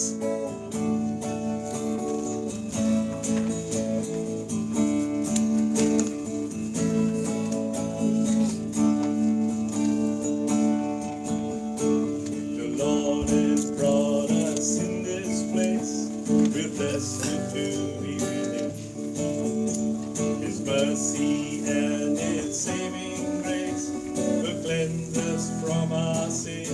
6. The Lord has brought us in this place. We're blessed to be with Him. His mercy and His saving grace will cleanse us from our sin.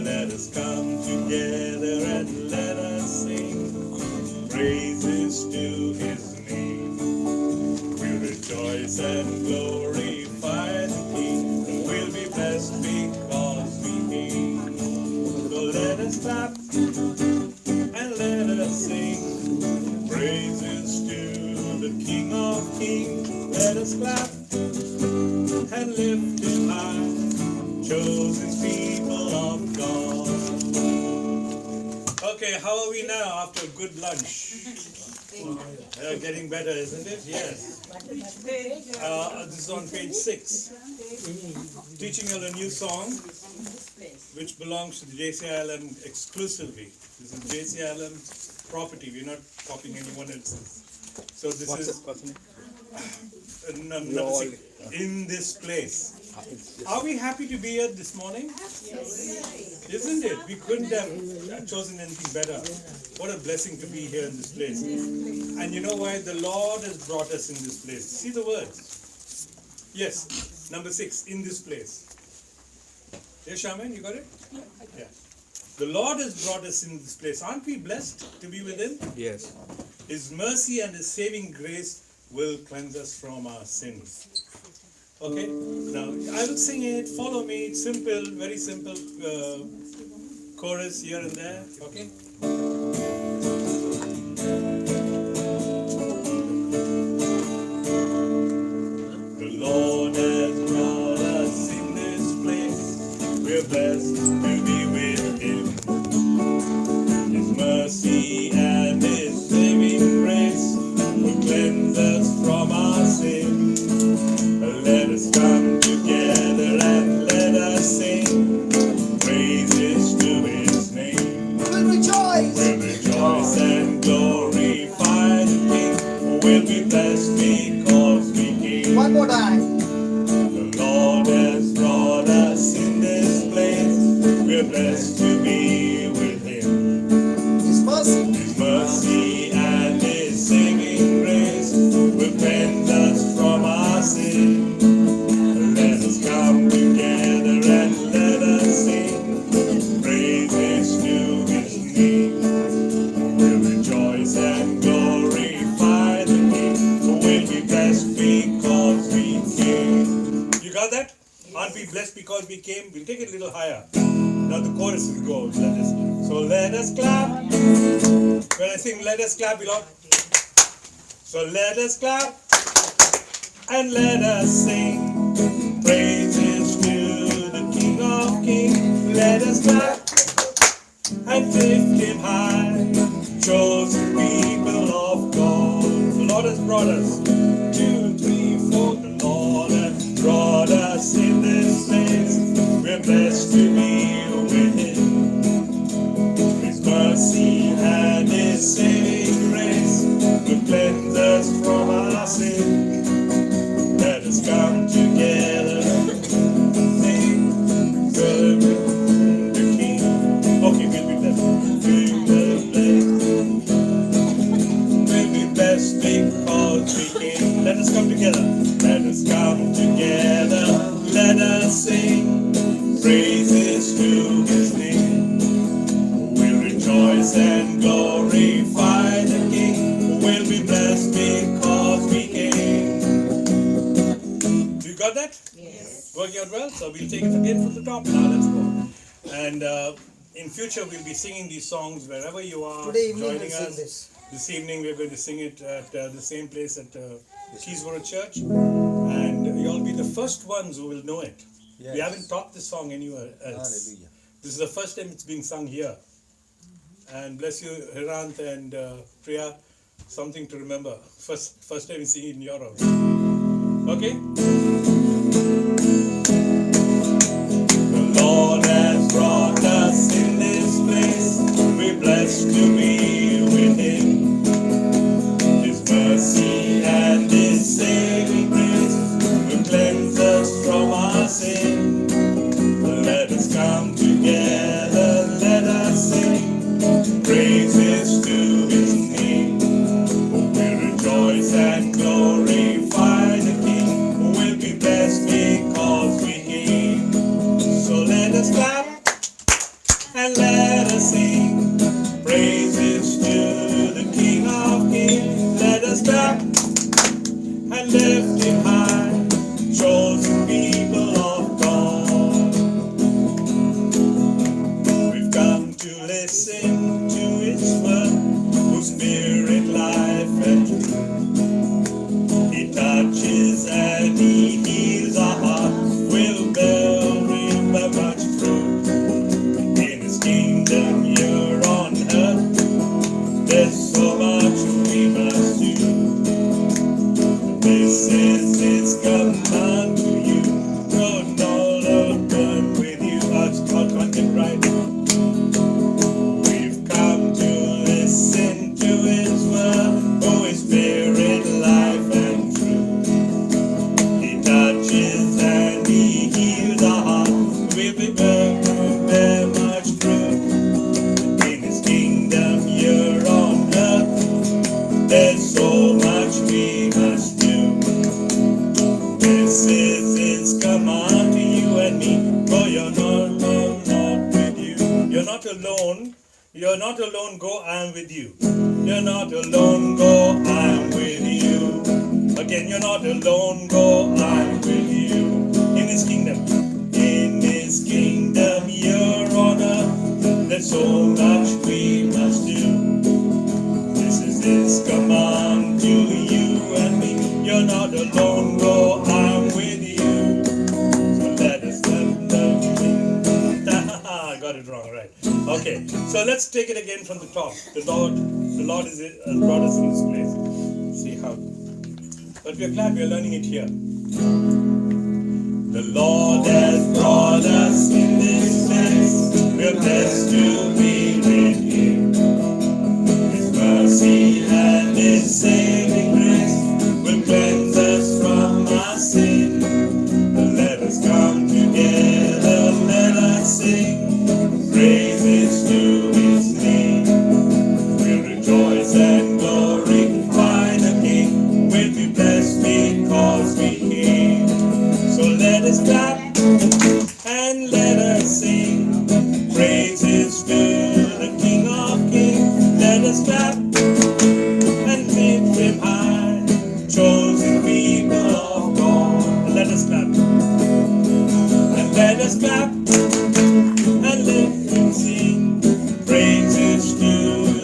Let us come together and let us sing praises to His name. We'll rejoice and glorify the King. We'll be blessed because we came. So let us clap and let us sing praises to the King of Kings. Let us clap and lift Him high, chosen people of God. Okay, how are we now after a good lunch? Getting better, isn't it? Yes. This is on page 6. Teaching you a new song which belongs to the JCILM exclusively. This is JCILM's property. We're not copying anyone else's. So this is number 6. In this place. Are we happy to be here this morning? Yes. Isn't it? We couldn't have chosen anything better. What a blessing to be here in this place. And you know why? The Lord has brought us in this place. See the words. Yes. Number 6. In this place. Yes, Shaman, you got it? Yeah. The Lord has brought us in this place. Aren't we blessed to be with Him? Yes. His mercy and His saving grace will cleanse us from our sins. Okay? Now, I will sing it. Follow me. It's simple, very simple chorus here and there. Okay? The Lord has brought us in this place. We're blessed to be with Him. His mercy and His saving grace will cleanse us from our sin. Let us come together and let us sing praises to His name. We'll rejoice. We'll rejoice and glorify the King. We'll be blessed because we came. One more time. The Lord has brought us in this place. We're blessed to be with Him. His mercy. His mercy and His saving grace will cleanse us from our sin. Let us come together and let us sing praises to His name. We'll rejoice and glorify the King. We'll be blessed because we came. You got that? Aren't we blessed because we came? We'll take it a little higher. Now the chorus will go. So let us clap. When I sing let us clap, beloved. So let us clap and let us sing praises to the King of Kings. Let us clap and lift Him high, chosen people of God. The Lord has brought us. 2, 3, 4. The Lord has brought us in this place. We're blessed to be with Him. His mercy and His saving grace will cleanse us from our sin. Let us come together, sing, celebrate the King. Okay, we'll be blessed. We'll be blessed because we came. Let us come together. Let us come together. Let us sing praises to His name. We'll rejoice and glorify the King. We'll be blessed because we came. You got that? Yes. Working out well? So we'll take it again from the top. Now let's go. And in future we'll be singing these songs wherever you are. Today evening joining we'll sing us. this. This evening we're going to sing it at the same place at Sequeira Church. And you'll be the first ones who will know it. Yes. We haven't taught this song anywhere else. Hallelujah. This is the first time it's being sung here. And bless you, Hirant and Priya, something to remember. First time we sing it in your house. Okay? The Lord has brought us in this place. We us clap and let us sing praises to the King of Kings. Let us clap and lift him high, chosen people of God. We've come to listen to his word, whose spirit, life and truth. He touches and he heals our hearts, will bear much fruit. In his kingdom here on earth, there's so much we must do. This is his command to you. Go all open with you. I'll content right. We've come to listen to his word, oh his spirit, life and truth. He touches and he heals our hearts. We'll be bear much fruit. In his kingdom here on earth, there's so much we must do. This is his command to you and me. Oh, you're not with you. You're not alone. You're not alone. Go, I'm with you. You're not alone. Go, I'm with you. Again, you're not alone. Go, I'm with you. In his kingdom. In his kingdom here on earth, there's so much we must do. This is his command to you and me. You're not alone, go, I'm with you. So let us I got it wrong, right? Okay, so let's take it again from the top. The Lord has brought us in this place. See how. But we're glad we're learning it here. The Lord has brought us in this place. We're blessed to be with him. His mercy and his saving grace will cleanse us from our sin. Let us come together, let us sing praises to his name. We'll rejoice and glorify the King. We'll be blessed because we came. So let us clap and let us sing praises to the King of Kings. Let us clap and lift him high, chosen people of God. Let us clap and let us clap and lift and sing praises to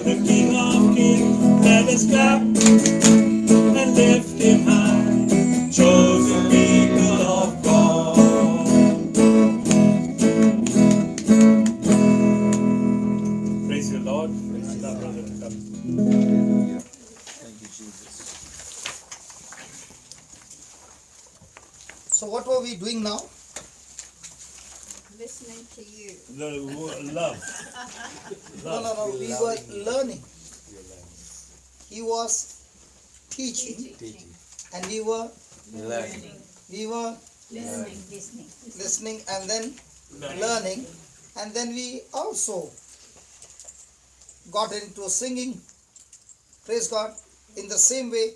the King of Kings. Let us clap and lift him high, chosen people of God. Praise the Lord. Praise the Lord, brother. Come. Thank you, Jesus. So what were we doing now? Listening to you. Love. No. We were learning. He was teaching, and we were Learning. listening, and then learning, and then we also got into singing. Praise God. In the same way,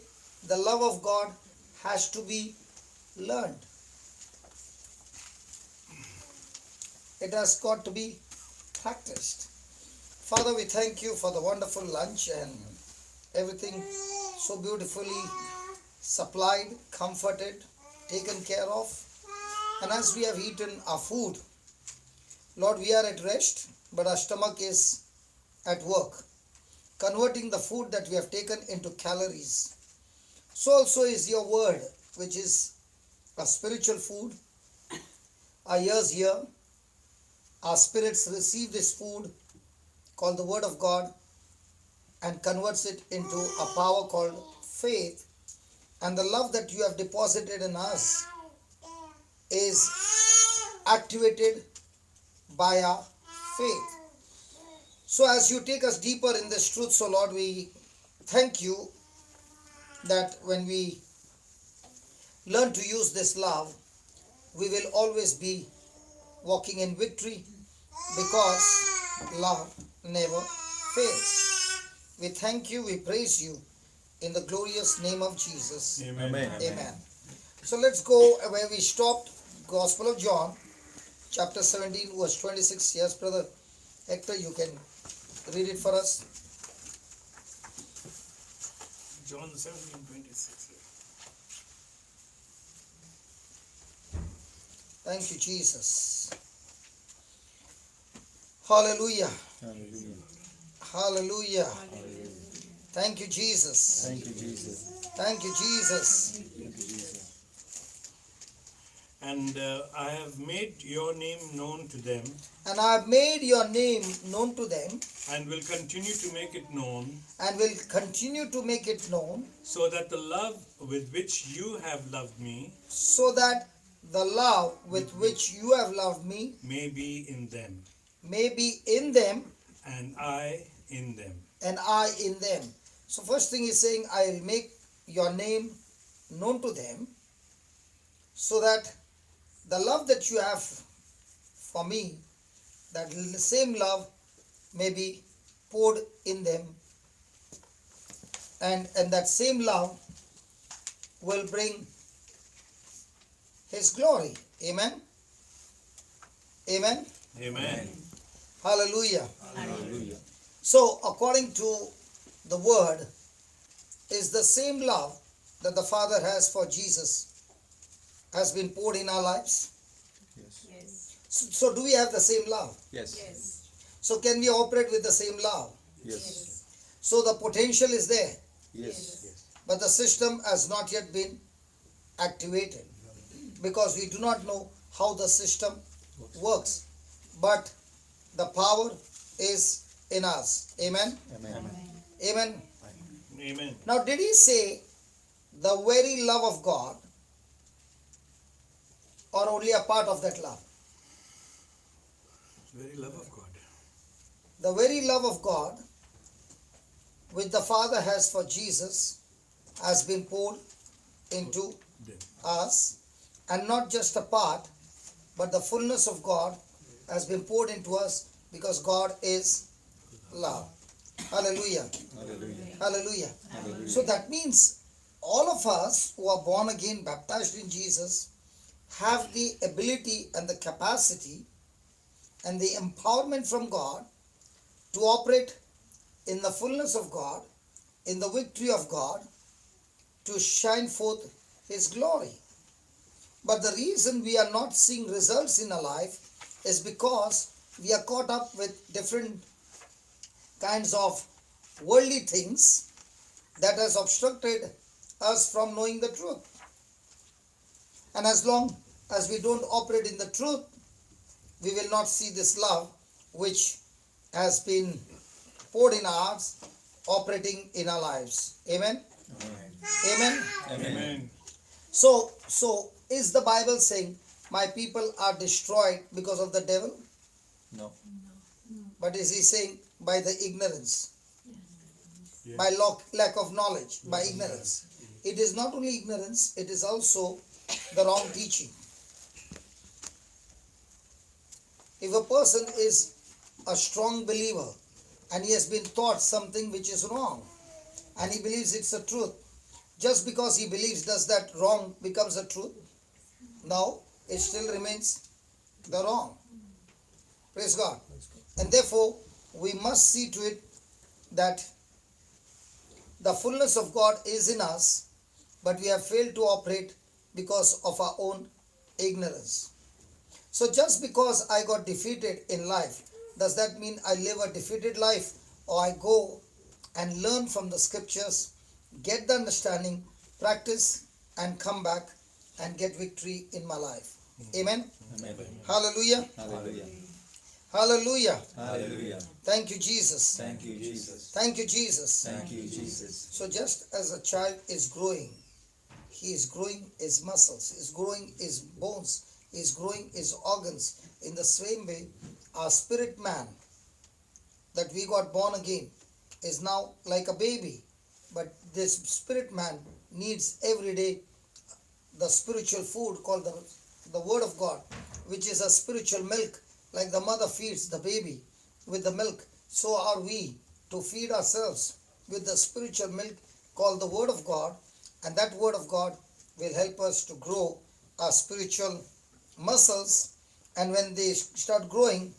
the love of God has to be learned. It has got to be practiced. Father, we thank you for the wonderful lunch and everything so beautifully supplied, comforted, taken care of. And as we have eaten our food, Lord, we are at rest, but our stomach is at work, converting the food that we have taken into calories. So also is your word, which is a spiritual food. Our ears hear, our spirits receive this food called the word of God and converts it into a power called faith. And the love that you have deposited in us is activated by our faith. So as you take us deeper in this truth, so Lord, we thank you that when we learn to use this love, we will always be walking in victory because love never fails. We thank you, we praise you in the glorious name of Jesus. Amen. Amen. So let's go where we stopped, Gospel of John, chapter 17, verse 26. Yes, brother Hector, you can read it for us. John 17:26. Thank you, Jesus. Hallelujah. Hallelujah. Hallelujah. Thank you, Jesus. Thank you, Jesus. Thank you, Jesus. Thank you, Jesus. And I have made your name known to them, And I have made your name known to them, and will continue to make it known, and will continue to make it known, so that the love with which you have loved me so that the love with which you have loved me may be in them, may be in them, and I in them. and I in them. So first thing is saying, I will make your name known to them, so that the love that you have for me, that same love may be poured in them, and that same love will bring His glory. Amen. Amen. Amen. Hallelujah. Hallelujah. So according to the word is the same love that the Father has for Jesus has been poured in our lives. Yes. Yes. So do we have the same love? Yes. Yes. So can we operate with the same love? Yes. So the potential is there, Yes. but the system has not yet been activated because we do not know how the system works. But the power is in us. Amen. Amen. Amen. Amen. Now did he say the very love of God, or only a part of that love? Very love of God. The very love of God which the Father has for Jesus has been poured into Them. us, and not just a part, but the fullness of God has been poured into us, because God is love. Hallelujah. Hallelujah. Hallelujah. Hallelujah. So that means all of us who are born again, baptized in Jesus, have the ability and the capacity and the empowerment from God to operate in the fullness of God, in the victory of God, to shine forth His glory. But the reason we are not seeing results in our life is because we are caught up with different kinds of worldly things that has obstructed us from knowing the truth. And as long as we don't operate in the truth, we will not see this love which has been poured in our hearts, operating in our lives. Amen. Amen. Amen. So is the Bible saying my people are destroyed because of the devil? No. But is he saying by the ignorance, Yes. by lack of knowledge, by ignorance? It is not only ignorance, it is also the wrong teaching. If a person is a strong believer and he has been taught something which is wrong and he believes it's a truth, just because he believes, does that wrong becomes a truth? No, it still remains the wrong. Praise God. And therefore, we must see to it that the fullness of God is in us, but we have failed to operate because of our own ignorance. So just because I got defeated in life, does that mean I live a defeated life? Or I go and learn from the scriptures, get the understanding, practice, and come back and get victory in my life? Amen. Amen. Hallelujah. Hallelujah. Hallelujah. Hallelujah. Thank you, Jesus. Thank you, Jesus. Thank you, Jesus. Thank you, Jesus. So just as a child is growing, he is growing his muscles, is growing his bones, is growing his organs. In the same way, our spirit man that we got born again is now like a baby. But this spirit man needs every day the spiritual food called the Word of God, which is a spiritual milk. Like the mother feeds the baby with the milk, so are we to feed ourselves with the spiritual milk called the Word of God, and that Word of God will help us to grow our spiritual muscles And when they start growing,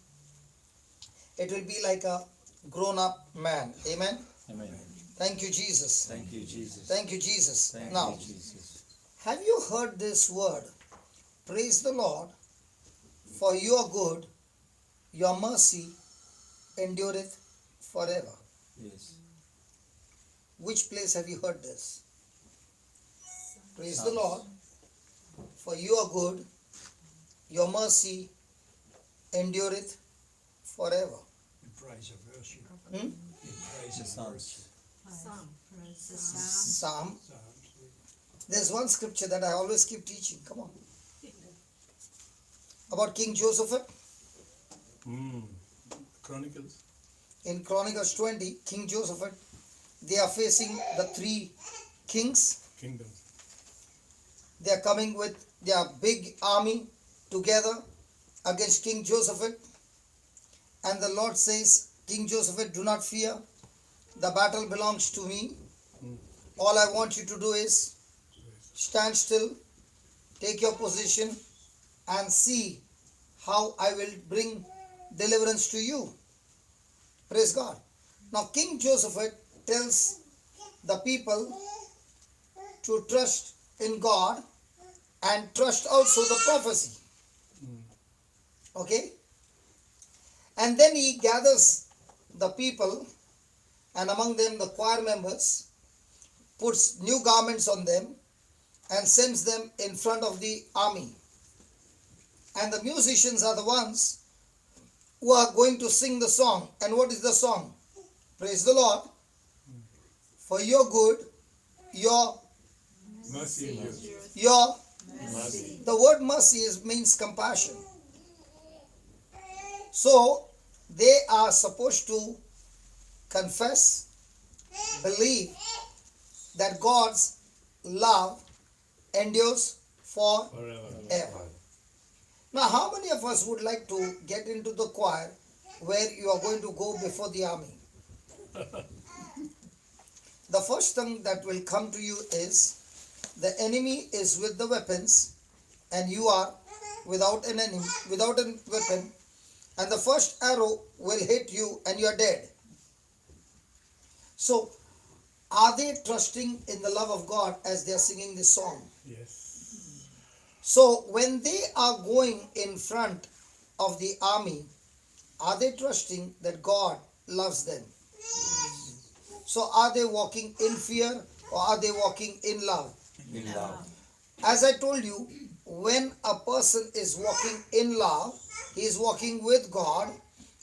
it will be like a grown-up man. Amen. Amen. Thank you, Jesus. Thank you, Jesus. Thank you, Jesus. Thank Now, you, Jesus. have you heard this word? Praise the Lord, for your good, your mercy endureth forever. Yes. Which place have you heard this? Praise the Psalms. Lord, for your good, your mercy endureth forever. In praise of worship. Hmm? In praise The of Psalms. worship. Psalm. Psalms. There's one scripture that I always keep teaching. Come on. About King Joseph. Chronicles. In Chronicles 20, King Joseph, they are facing the three kings. Kingdom. They are coming with their big army together against King Joseph. And the Lord says, King Joseph, do not fear. The battle belongs to me. All I want you to do is stand still, take your position, and see how I will bring deliverance to you. Praise God. Now King Joseph tells the people to trust in God and trust also the prophecy. Okay? And then he gathers the people, and among them the choir members, puts new garments on them and sends them in front of the army. And the musicians are the ones who are going to sing the song. And what is the song? Praise the Lord. For your good, your Mercy. Mercy. the word mercy means compassion. So they are supposed to confess, believe that God's love endures forever. Forever. Now, how many of us would like to get into the choir where you are going to go before the army? The first thing that will come to you is the enemy is with the weapons and you are without an enemy, without a weapon, and the first arrow will hit you and you are dead. So, are they trusting in the love of God as they are singing this song? Yes. So, when they are going in front of the army, are they trusting that God loves them? So, are they walking in fear or are they walking in love? In love. As I told you, when a person is walking in love, he is walking with God,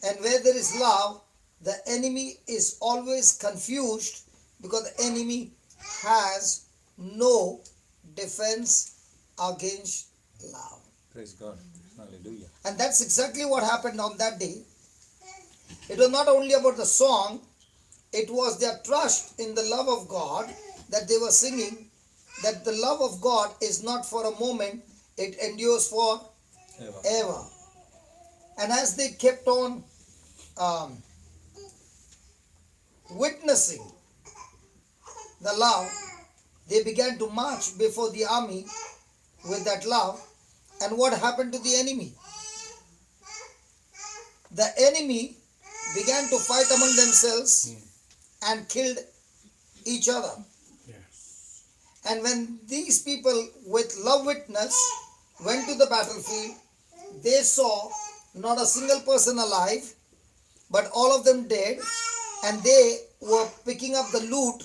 and where there is love, the enemy is always confused because the enemy has no defense against love. Praise God. Hallelujah. And that's exactly what happened on that day. It was not only about the song, it was their trust in the love of God that they were singing, that the love of God is not for a moment, it endures forever. And as they kept on witnessing the love, they began to march before the army with that love. And what happened to the enemy? The enemy began to fight among themselves and killed each other. Yes. And when these people with love witness went to the battlefield, they saw not a single person alive, but all of them dead, and they were picking up the loot,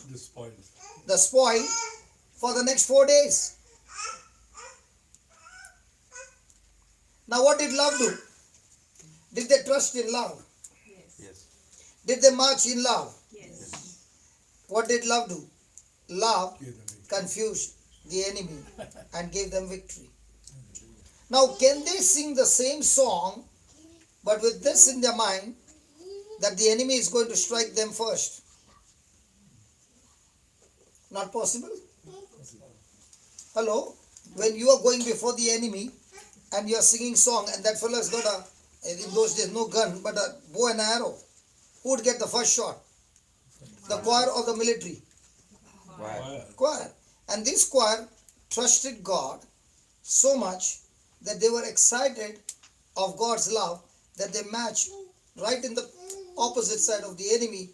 the spoil, for the next 4 days. Now what did love do? Did they trust in love? Yes. Did they march in love? Yes. What did love do? Love Give them victory. confused the enemy and gave them victory. Now, can they sing the same song, but with this in their mind, that the enemy is going to strike them first? Not possible. Hello? When you are going before the enemy and you are singing song, and that fellow has got in those days, no gun, but a bow and arrow, who would get the first shot? The choir or the military? Choir. And this choir trusted God so much that they were excited of God's love that they match right in the opposite side of the enemy,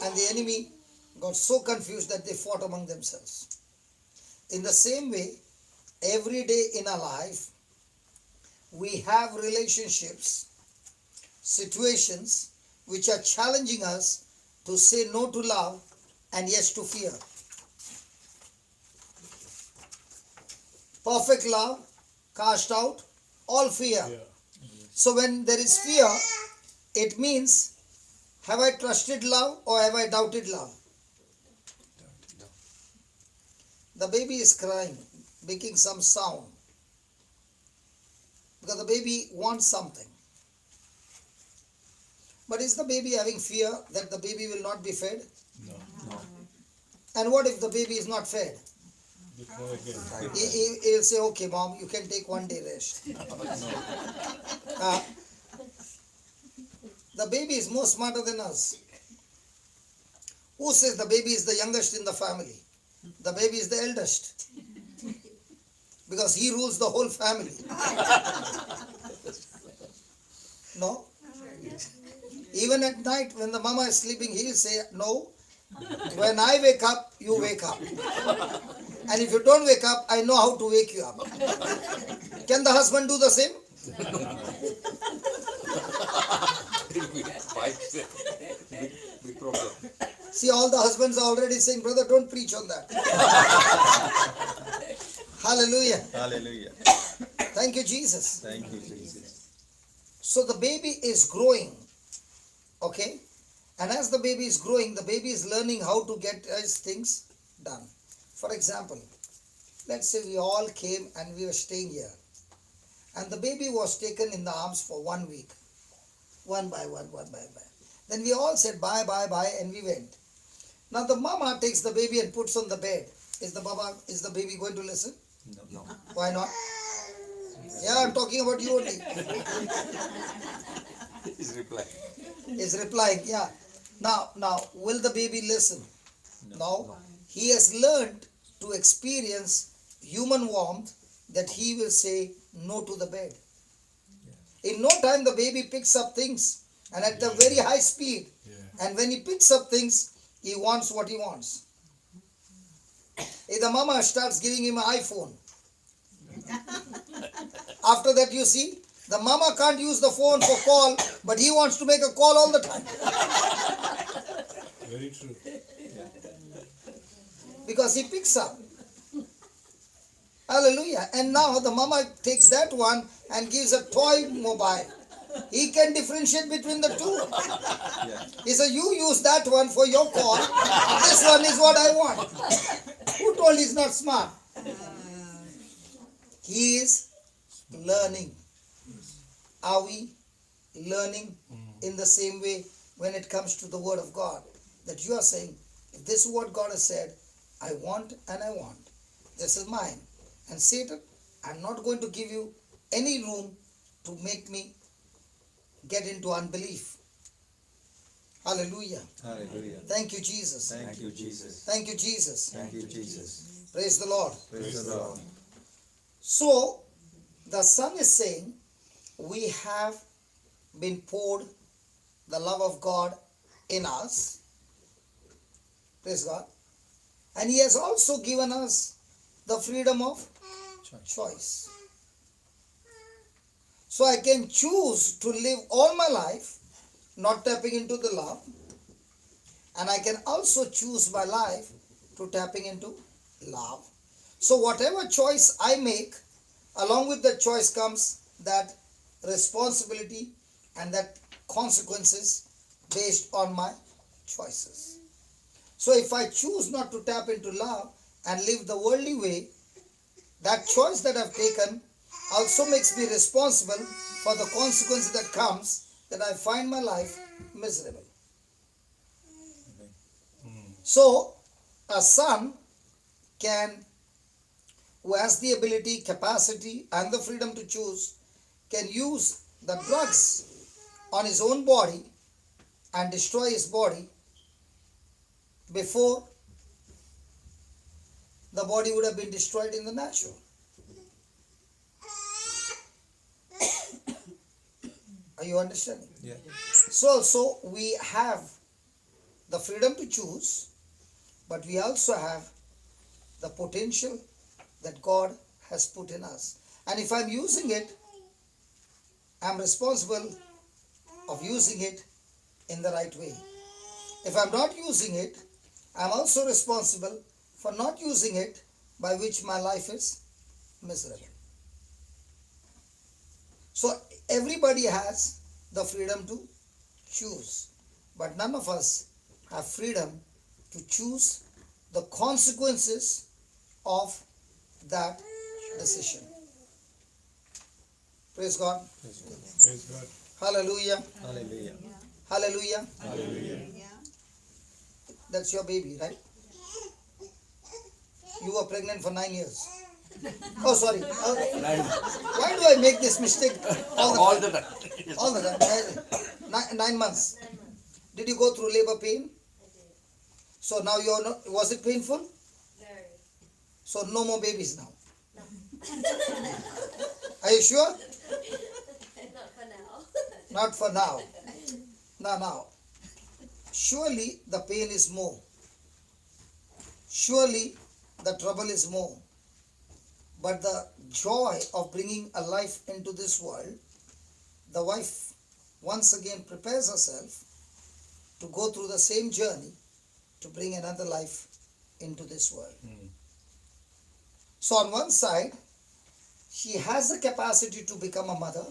and the enemy got so confused that they fought among themselves. In the same way, every day in our life, we have relationships, situations which are challenging us to say no to love and yes to fear. Perfect love cast out all fear. Yeah. So when there is fear, it means, have I trusted love or have I doubted love? The baby is crying, making some sound, because the baby wants something. But is the baby having fear that the baby will not be fed? No. And what if the baby is not fed? You try again. He'll say, okay mom, you can take one day rest. The baby is more smarter than us. Who says the baby is the youngest in the family? The baby is the eldest. Because he rules the whole family. No? Even at night when the mama is sleeping, he'll say, no, when I wake up, you wake up. And if you don't wake up, I know how to wake you up. Can the husband do the same? Big problem. See, all the husbands are already saying, brother, don't preach on that. Hallelujah. Hallelujah. Thank you, Jesus. Thank you, Jesus. So the baby is growing. Okay? And as the baby is growing, the baby is learning how to get his things done. For example, let's say we all came and we were staying here. And the baby was taken in the arms for 1 week. One by one. Then we all said bye, bye, bye, and we went. Now the mama takes the baby and puts on the bed. Is the baby going to listen? No. Why not? Yeah, I'm talking about you only. He's replying. Is replying, yeah. Now, will the baby listen? No. He has learned to experience human warmth that he will say no to the bed. In no time, the baby picks up things, and at a very high speed. Yeah. And when he picks up things, he wants what he wants. If the mama starts giving him an iPhone, after that, you see, the mama can't use the phone for call, but he wants to make a call all the time. Very true. Because he picks up. Hallelujah. And now the mama takes that one and gives a toy mobile. He can differentiate between the two. Yeah. He says, you use that one for your call. This one is what I want. Who told he's not smart? He is learning. Are we learning in the same way when it comes to the word of God? That you are saying, if this is what God has said, I want and I want. This is mine. And Satan, I'm not going to give you any room to make me get into unbelief. Hallelujah. Hallelujah. Thank you, Jesus. Thank you, Jesus. Thank you, Jesus. Thank you, Jesus. Praise the Lord. Praise the Lord. So, the Son is saying, we have been poured the love of God in us. Praise God. And He has also given us the freedom of choice. So I can choose to live all my life not tapping into the love, and I can also choose my life to tapping into love. So whatever choice I make, along with that choice comes that responsibility and that consequences based on my choices. So if I choose not to tap into love and live the worldly way, that choice that I've taken also makes me responsible for the consequence that comes, that I find my life miserable. So, a son who has the ability, capacity and the freedom to choose, can use the drugs on his own body and destroy his body before the body would have been destroyed in the natural. Are you understanding? Yeah. So also we have the freedom to choose, but we also have the potential that God has put in us. And if I'm using it, I'm responsible of using it in the right way. If I'm not using it, I'm also responsible for not using it, by which my life is miserable. So everybody has the freedom to choose, but none of us have freedom to choose the consequences of that decision. Praise God. Praise God. Hallelujah. Hallelujah. Hallelujah. Hallelujah. That's your baby, right? You were pregnant for 9 years. Oh, sorry. Why do I make this mistake all the time? All the time. 9 months. Did you go through labor pain? So now you're not. Was it painful? Very. So no more babies now. Are you sure? Not for now. Not for now. Now. Surely the pain is more. Surely the trouble is more. But the joy of bringing a life into this world, the wife once again prepares herself to go through the same journey to bring another life into this world. So on one side, she has the capacity to become a mother,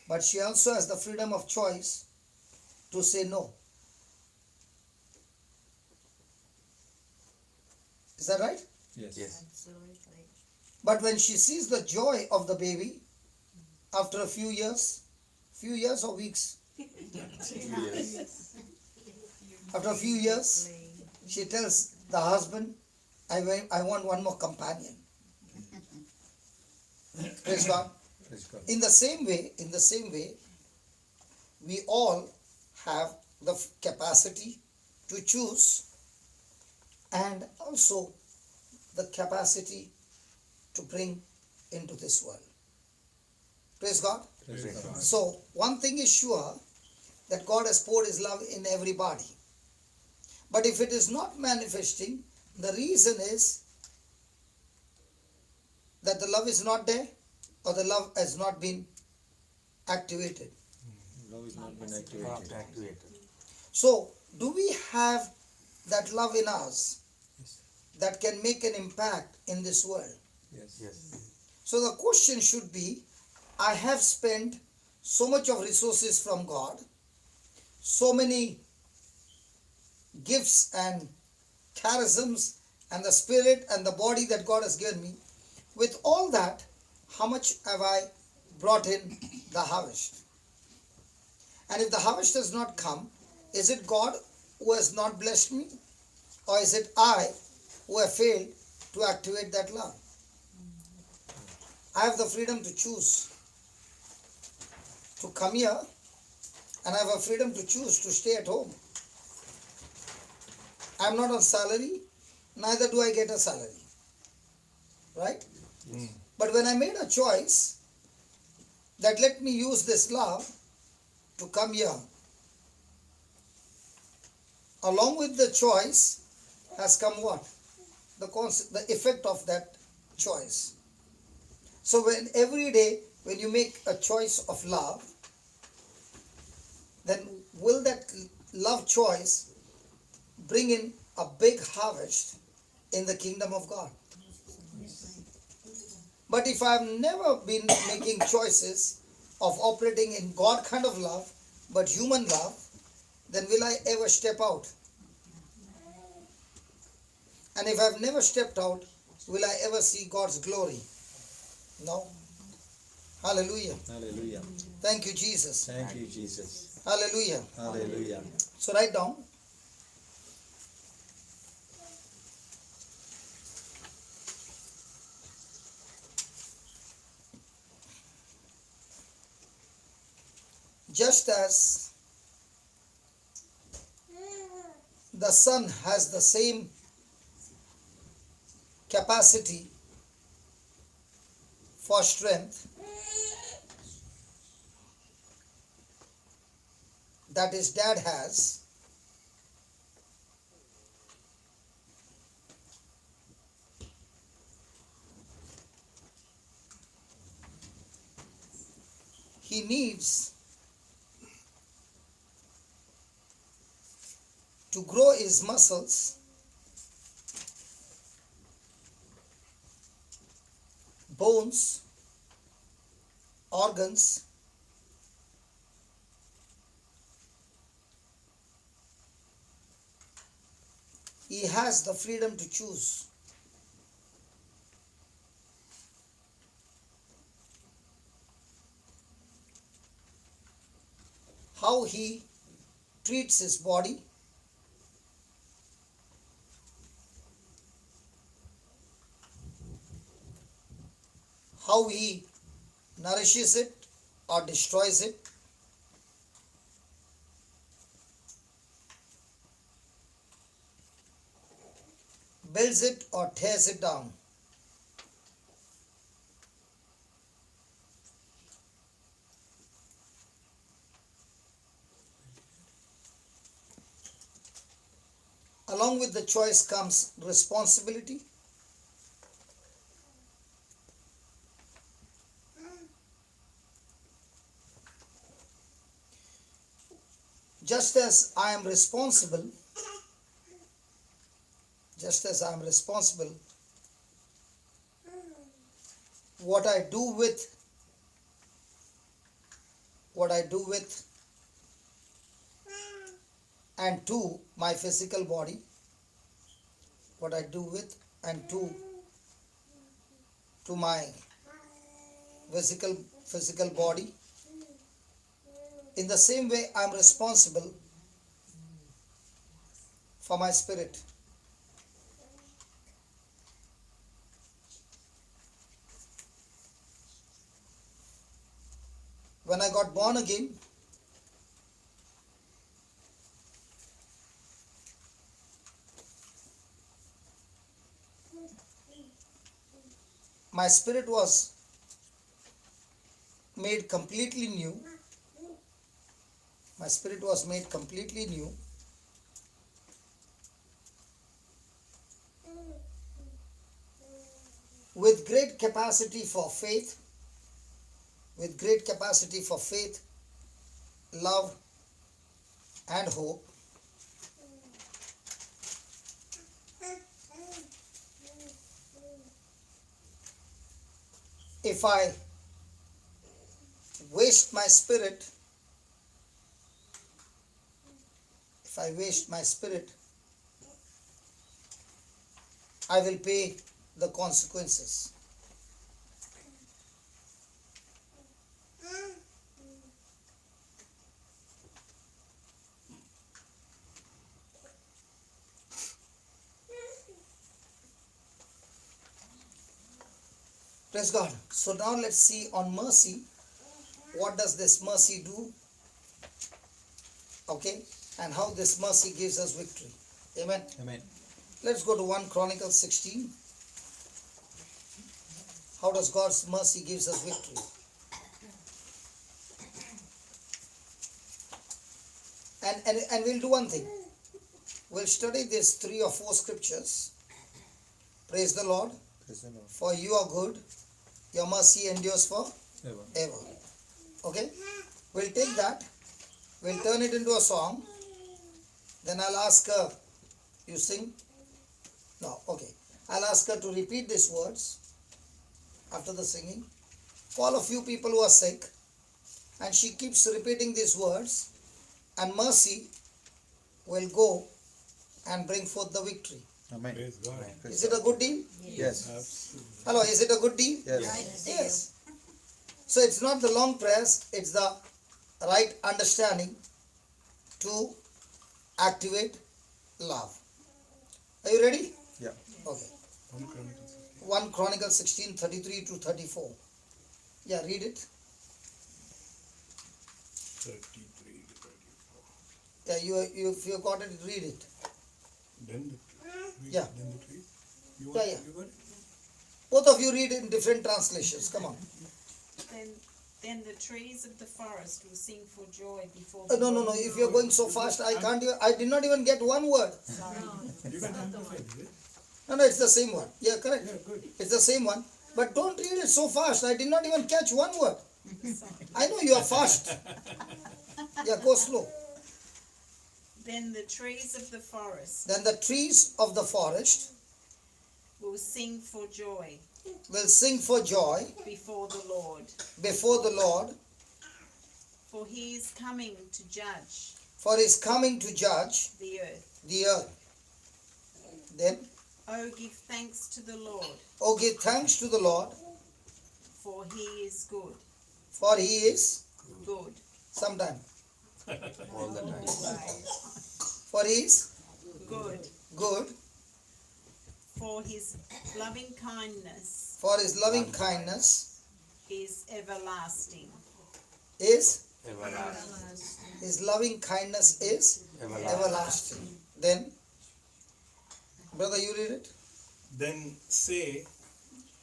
but she also has the freedom of choice to say no. Is that right? Yes. Absolutely. But when she sees the joy of the baby, after a few years or weeks, after a few years, she tells the husband, I want one more companion. Praise God. Praise God. In the same way, we all have the capacity to choose and also the capacity to bring into this world. Praise God. Praise God. So one thing is sure, that God has poured His love in everybody. But if it is not manifesting, the reason is that the love is not there, or the love has not been activated. Love is not been activated. So, do we have that love in us Yes. that can make an impact in this world? Yes. So the question should be, I have spent so much of resources from God, so many gifts and charisms and the spirit and the body that God has given me. With all that, how much have I brought in the harvest? And if the harvest has not come, is it God who has not blessed me? Or is it I who have failed to activate that love? I have the freedom to choose to come here, and I have a freedom to choose to stay at home. I am not on salary, neither do I get a salary. Right? But when I made a choice that let me use this love to come here, along with the choice has come what? The effect of that choice. So when every day when you make a choice of love, then will that love choice bring in a big harvest in the kingdom of God? But if I've never been making choices of operating in God kind of love, but human love, then will I ever step out? And if I've never stepped out, will I ever see God's glory? No. Hallelujah. Hallelujah. Thank you, Jesus. Thank you, Jesus. Hallelujah. Hallelujah. So write down. Just as the sun has the same capacity for strength, that his dad has, he needs to grow his muscles, bones, organs, he has the freedom to choose. How he treats his body, how he nourishes it or destroys it, builds it or tears it down. Along with the choice comes responsibility. Just as I am responsible, what I do with and to my physical body, what I do with and to my physical body, in the same way I am responsible for my spirit. When I got born again, my spirit was made completely new. My spirit was made completely new. With great capacity for faith, love, and hope. If I waste my spirit, I will pay the consequences. Praise God. So now let's see on mercy. What does this mercy do? Okay. And how this mercy gives us victory. Amen. Amen. Let's go to 1 Chronicles 16. How does God's mercy gives us victory? And we'll do one thing. We'll study these 3 or 4 scriptures. Praise the Lord. Praise the Lord. For you are good. Your mercy endures for Ever. ever. Okay? We'll take that. We'll turn it into a song. Then I'll ask her, you sing? No, okay. I'll ask her to repeat these words after the singing. Call a few people who are sick, and she keeps repeating these words, and mercy will go and bring forth the victory. Amen. Praise God. Amen. Praise Is it a good deal? Yes. Absolutely. Hello, is it a good deal? Yes. Yes. So it's not the long prayers, it's the right understanding to activate love. Are you ready? Yeah. Okay. 1 Chronicles 1 Chronicles 16, 33 to 34. Yeah, read it. 33 to 34. Yeah, if you got it, read it. Then the Yeah. Then the tree. You Yeah, yeah. You got it? Both of you read it in different translations. Come on. Then Then the trees of the forest will sing for joy before the No, no, Lord. no. If you're going so fast, I can't even, I did not even get one word. You can amplify it. No, no, it's the same one. Yeah, correct. Yeah, good. It's the same one. But don't read it so fast. I did not even catch one word. I know you are fast. Yeah, go slow. Then the trees of the forest Then the trees of the forest will sing for joy will sing for joy before the Lord. before the Lord, For he is coming to judge for he is coming to judge the earth. the earth. Then, Oh, give thanks to the Lord, oh, give thanks to the Lord, for he is good. for he is Good. sometime. All the time. For he is Good. good, For his loving kindness for his loving kindness is everlasting. is, Everlasting. his loving kindness is everlasting. Then, brother, you read it? Then say,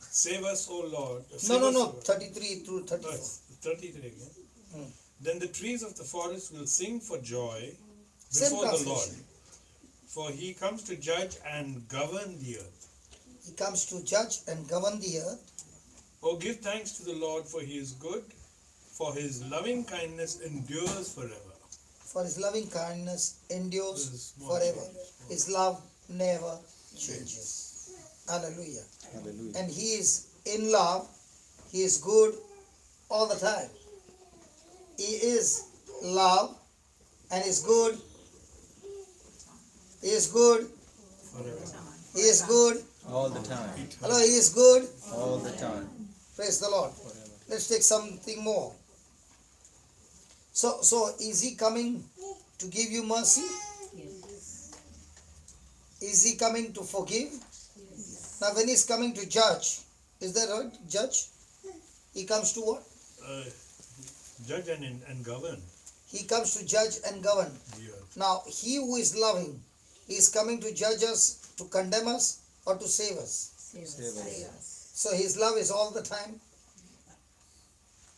save us, O Lord. No, Save no, us, no, O Lord. 33 through Oh, 34. it's 33 again. Hmm. Then the trees of the forest will sing for joy Same before the Lord. translation. For he comes to judge and govern the earth. He comes to judge and govern the earth. Oh, give thanks to the Lord, for he is good, for his loving kindness endures forever. For his loving kindness endures This is more forever. change. His love never changes. Hallelujah. Hallelujah. And he is in love. He is good all the time. He is love and is good. He is good. Forever. He is good. All the time. Hello, he is good. All the time. Praise the Lord. Let's take something more. So is he coming to give you mercy? Is he coming to forgive? Now when he's coming to judge, is that right? Judge? He comes to what? Judge and govern He comes to judge and govern. the earth. Now he who is loving, he is coming to judge us, to condemn us, or to save us. Save us. So his love is all the time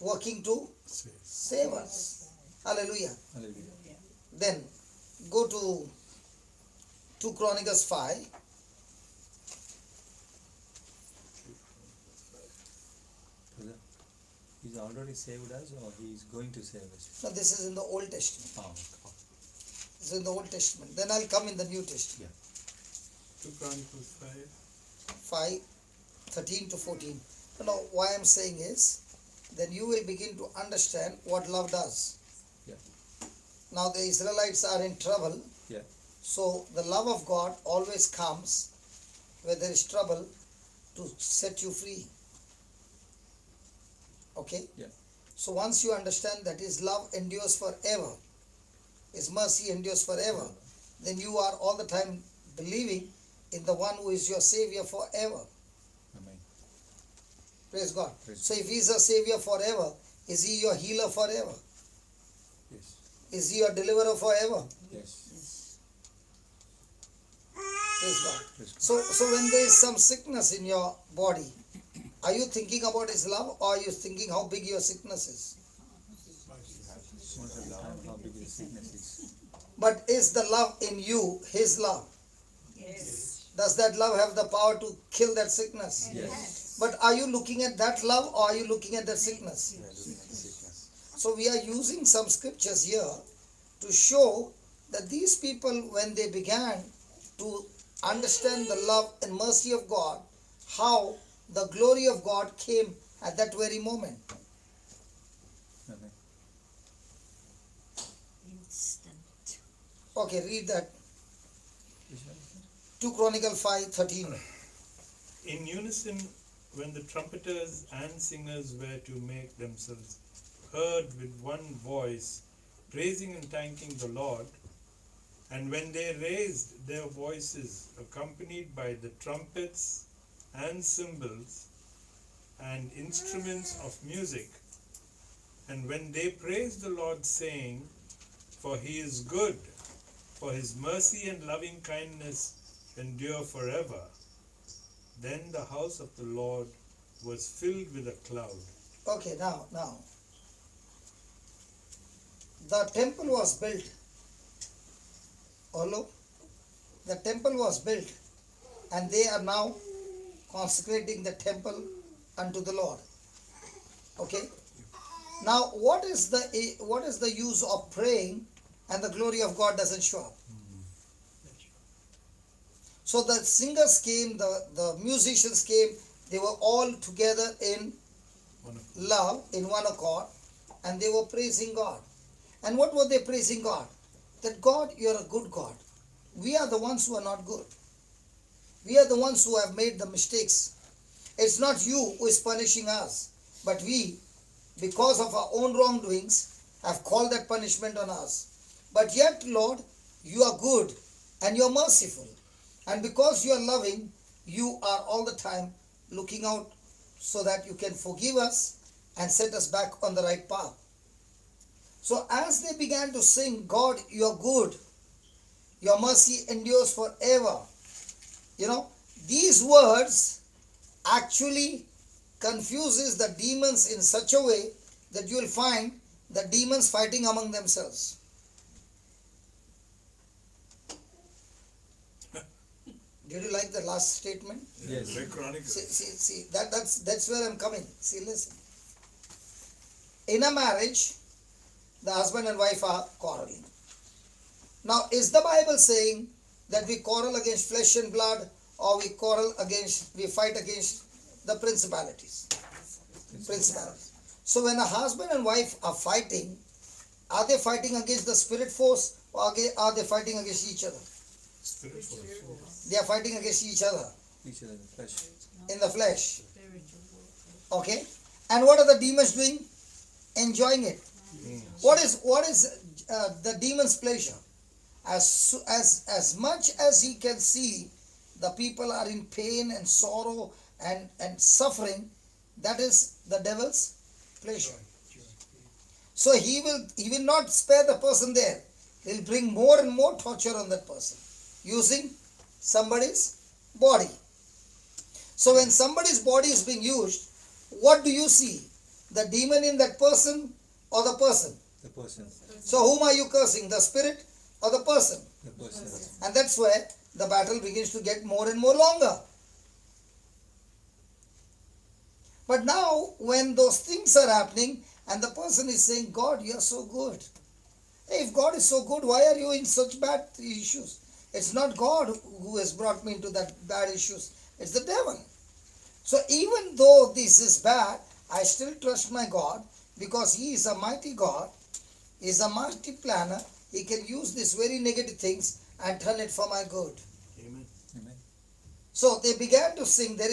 working to Say. save us. Hallelujah. Hallelujah. Then go to 2 Chronicles 5. Brother, he's already saved us or he's going to save us? Now this is in the Old Testament. Oh, This is in the Old Testament. Then I'll come in the New Testament. 2 Chronicles 5. 5, 13 to 14. You know, why I'm saying is, then you will begin to understand what love does. Yeah. Now the Israelites are in trouble. Yeah. So the love of God always comes where there is trouble to set you free. Okay? Yeah. So once you understand that His love endures forever, His mercy endures forever, then you are all the time believing in the one who is your Savior forever. Amen. Praise God. Praise So if He is a Savior forever, is He your healer forever? Yes. Is He your deliverer forever? Yes. Praise God. Praise God. So when there is some sickness in your body, are you thinking about His love, or are you thinking how big your sickness is? Most of the time, how big the sickness is. But is the love in you His love? Yes. Does that love have the power to kill that sickness? Yes. But are you looking at that love, or are you looking at that sickness? Yeah, looking at the sickness. So we are using some scriptures here to show that these people, when they began to understand the love and mercy of God, how the glory of God came at that very moment. Amen. Instant. Okay, read that. Which one is that? 2 Chronicles 5:13. In unison, when the trumpeters and singers were to make themselves heard with one voice, praising and thanking the Lord, and when they raised their voices, accompanied by the trumpets and cymbals and instruments of music, and when they praised the Lord, saying, "For he is good, for his mercy and loving kindness endure forever," then the house of the Lord was filled with a cloud. Okay, now, the temple was built. Hello? The temple was built, and they are now consecrating the temple unto the Lord. Okay? Now, what is the use of praying and the glory of God doesn't show up? So the singers came, the musicians came, they were all together in love, in one accord, and they were praising God. And what were they praising God? That God, you're a good God. We are the ones who are not good. We are the ones who have made the mistakes. It's not you who is punishing us, but we, because of our own wrongdoings, have called that punishment on us. But yet, Lord, you are good and you are merciful. And because you are loving, you are all the time looking out so that you can forgive us and set us back on the right path. So as they began to sing, God, you are good, your mercy endures forever. You know, these words actually confuses the demons in such a way that you will find the demons fighting among themselves. Did you like the last statement? Yes. Very chronic. See, that's where I'm coming. See, listen. In a marriage, the husband and wife are quarreling. Now, is the Bible saying that we quarrel against flesh and blood, or we fight against the principalities? Principalities. So when a husband and wife are fighting, are they fighting against the spirit force, or are they fighting against each other? Spirit force. They are fighting against each other Each other in the flesh. in the flesh. Okay? And what are the demons doing? Enjoying it. What is the demon's pleasure? As much as he can see the people are in pain and sorrow and suffering, that is the devil's pleasure. So he will not spare the person there. He'll bring more and more torture on that person using somebody's body. So when somebody's body is being used, what do you see? The demon in that person or the person? The person. So whom are you cursing? The spirit or the person? The person. And that's where the battle begins to get more and more longer. But now when those things are happening and the person is saying, God, you are so good. Hey, if God is so good, why are you in such bad issues? It's not God who has brought me into that bad issues. It's the devil. So even though this is bad, I still trust my God because He is a mighty God. He is a mighty planner. He can use these very negative things and turn it for my good. Amen. Amen. So they began to sing. They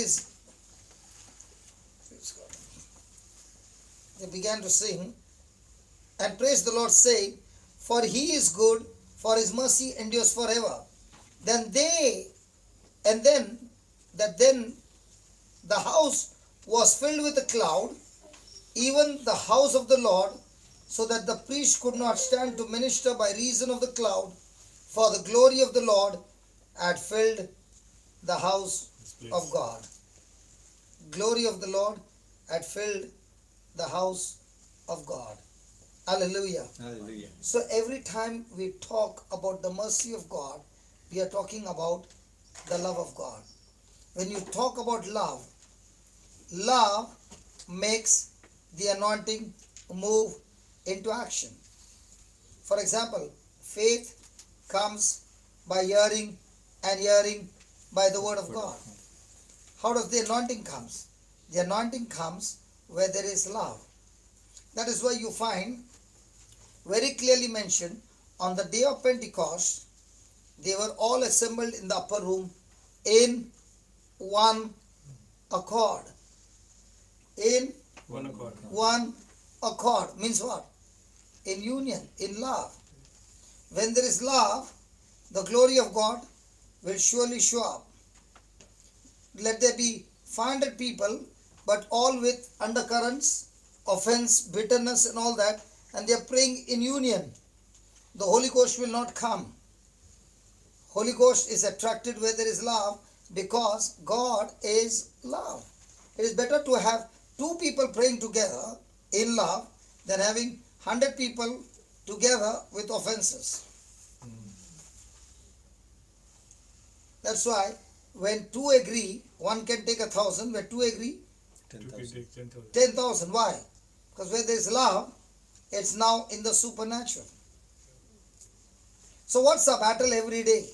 began to sing and praise the Lord, saying, for He is good, for His mercy endures forever. Then the house was filled with a cloud, even the house of the Lord, so that the priest could not stand to minister by reason of the cloud, for the glory of the Lord had filled the house of God. Glory of the Lord had filled the house of God. Hallelujah. Hallelujah. So every time we talk about the mercy of God, we are talking about the love of God. When you talk about love, love makes the anointing move into action. For example, faith comes by hearing and hearing by the word of God. How does the anointing comes? The anointing comes where there is love. That is why you find very clearly mentioned on the day of Pentecost, they were all assembled in the upper room in one accord. In One accord. one accord means what? In union, in love. When there is love, the glory of God will surely show up. Let there be 500 people, but all with undercurrents, offense, bitterness and all that, and they are praying in union. The Holy Ghost will not come. Holy Ghost is attracted where there is love because God is love. It is better to have 2 people praying together in love than having 100 people together with offenses. That's why when two agree, one can take 1,000. When two agree, 10,000. 10,000. Why? Because where there is love, it's now in the supernatural. So what's the battle every day?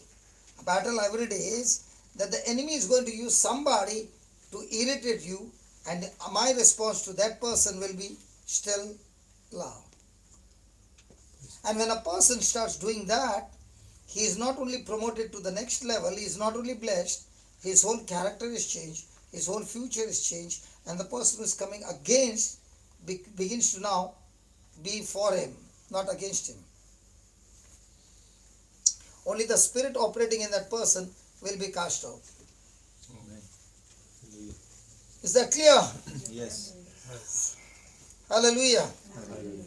A battle every day is that the enemy is going to use somebody to irritate you, and my response to that person will be still love. And when a person starts doing that, he is not only promoted to the next level, he is not only blessed, his whole character is changed, his whole future is changed, and the person who is coming against begins to now be for him, not against him. Only the spirit operating in that person will be cast out. Amen. Hallelujah. Is that clear? Yes. Hallelujah. Hallelujah.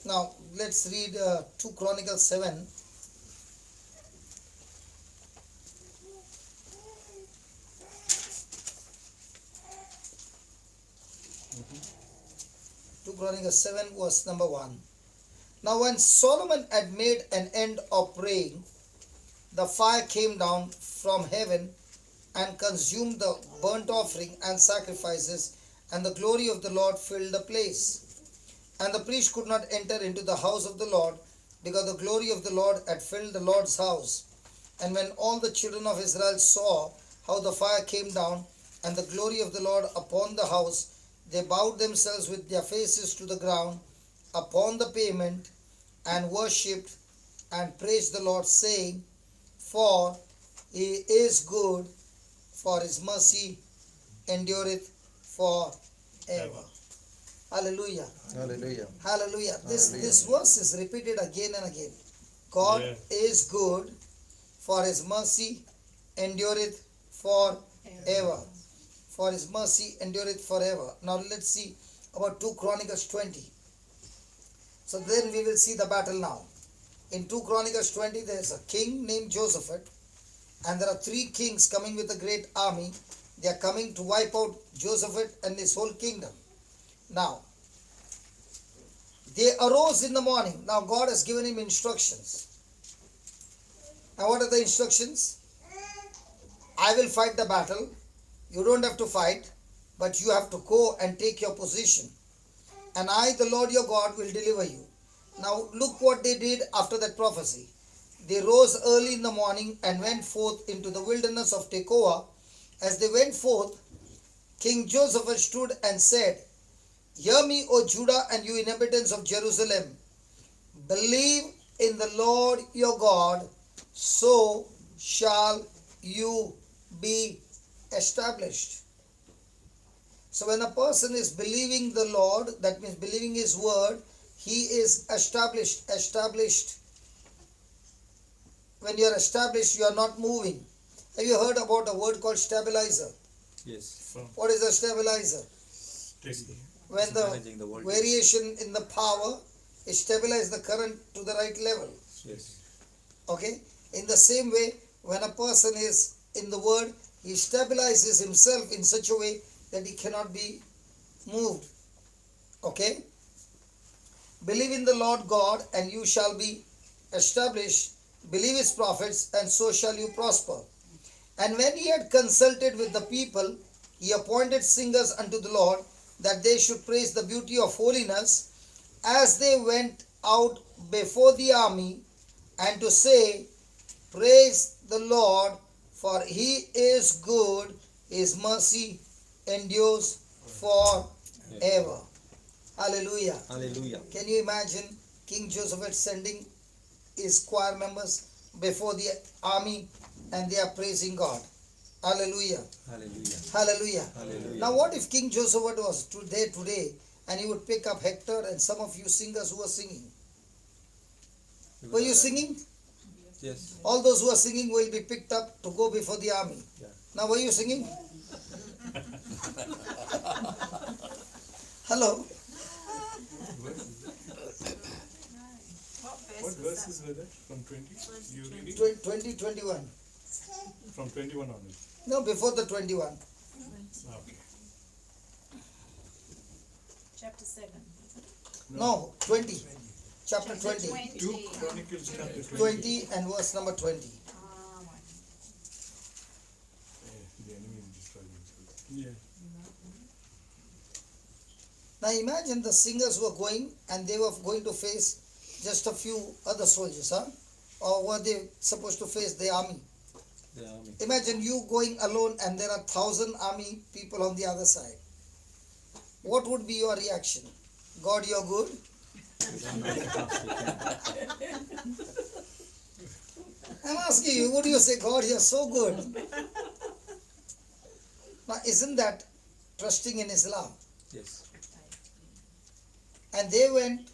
Now let's read 2 Chronicles 7. Chronicles 7 verse number 1. Now when Solomon had made an end of praying, the fire came down from heaven and consumed the burnt offering and sacrifices, and the glory of the Lord filled the place. And the priest could not enter into the house of the Lord, because the glory of the Lord had filled the Lord's house. And when all the children of Israel saw how the fire came down and the glory of the Lord upon the house, they bowed themselves with their faces to the ground upon the pavement and worshipped and praised the Lord, saying, For he is good, for his mercy endureth forever. Hallelujah. Hallelujah. Hallelujah. This verse is repeated again and again. God is good, for his mercy endureth forever. For his mercy endureth forever. Now let's see about 2 Chronicles 20. So then we will see the battle now. In 2 Chronicles 20 there is a king named Josephat, and there are 3 kings coming with a great army. They are coming to wipe out Josephat and his whole kingdom. Now, they arose in the morning. Now God has given him instructions. Now what are the instructions? I will fight the battle. You don't have to fight, but you have to go and take your position. And I, the Lord your God, will deliver you. Now look what they did after that prophecy. They rose early in the morning and went forth into the wilderness of Tekoa. As they went forth, King Joseph stood and said, Hear me, O Judah, and you inhabitants of Jerusalem. Believe in the Lord your God, so shall you be established. So when a person is believing the Lord, that means believing his word, he is established. Established. When you are established, you are not moving. Have you heard about a word called stabilizer? Yes. What is a stabilizer? When It's managing the the voltage. variation in the power, it stabilizes the current to the right level. Yes. Okay? In the same way, when a person is in the word, he stabilizes himself in such a way that he cannot be moved. Okay? Believe in the Lord God and you shall be established. Believe his prophets and so shall you prosper. And when he had consulted with the people, he appointed singers unto the Lord, that they should praise the beauty of holiness as they went out before the army, and to say, Praise the Lord, for he is good, his mercy endures forever. Hallelujah. Hallelujah. Can you imagine King Joseph sending his choir members before the army and they are praising God? Hallelujah. Hallelujah. Hallelujah. Hallelujah. Now what if King Joseph was there today and he would pick up Hector and some of you singers who were singing? Were you singing? Yes. All those who are singing will be picked up to go before the army. Yeah. Now were you singing? Hello? What verses were that? From 20? You read it? 20, 21. From 21 onwards. No, before the 21. Okay. Chapter 7. No, 20. Chapter 20. 2 Chronicles chapter 20 and verse number 20. The enemy is destroying himself. Yeah. Now imagine the singers were going and they were going to face just a few other soldiers, huh? Or were they supposed to face the army? The army. Imagine you going alone and there are 1,000 army people on the other side. What would be your reaction? God, you're good? I'm asking you, would you say, God, you're so good? Now, isn't that trusting in Islam? Yes. And they went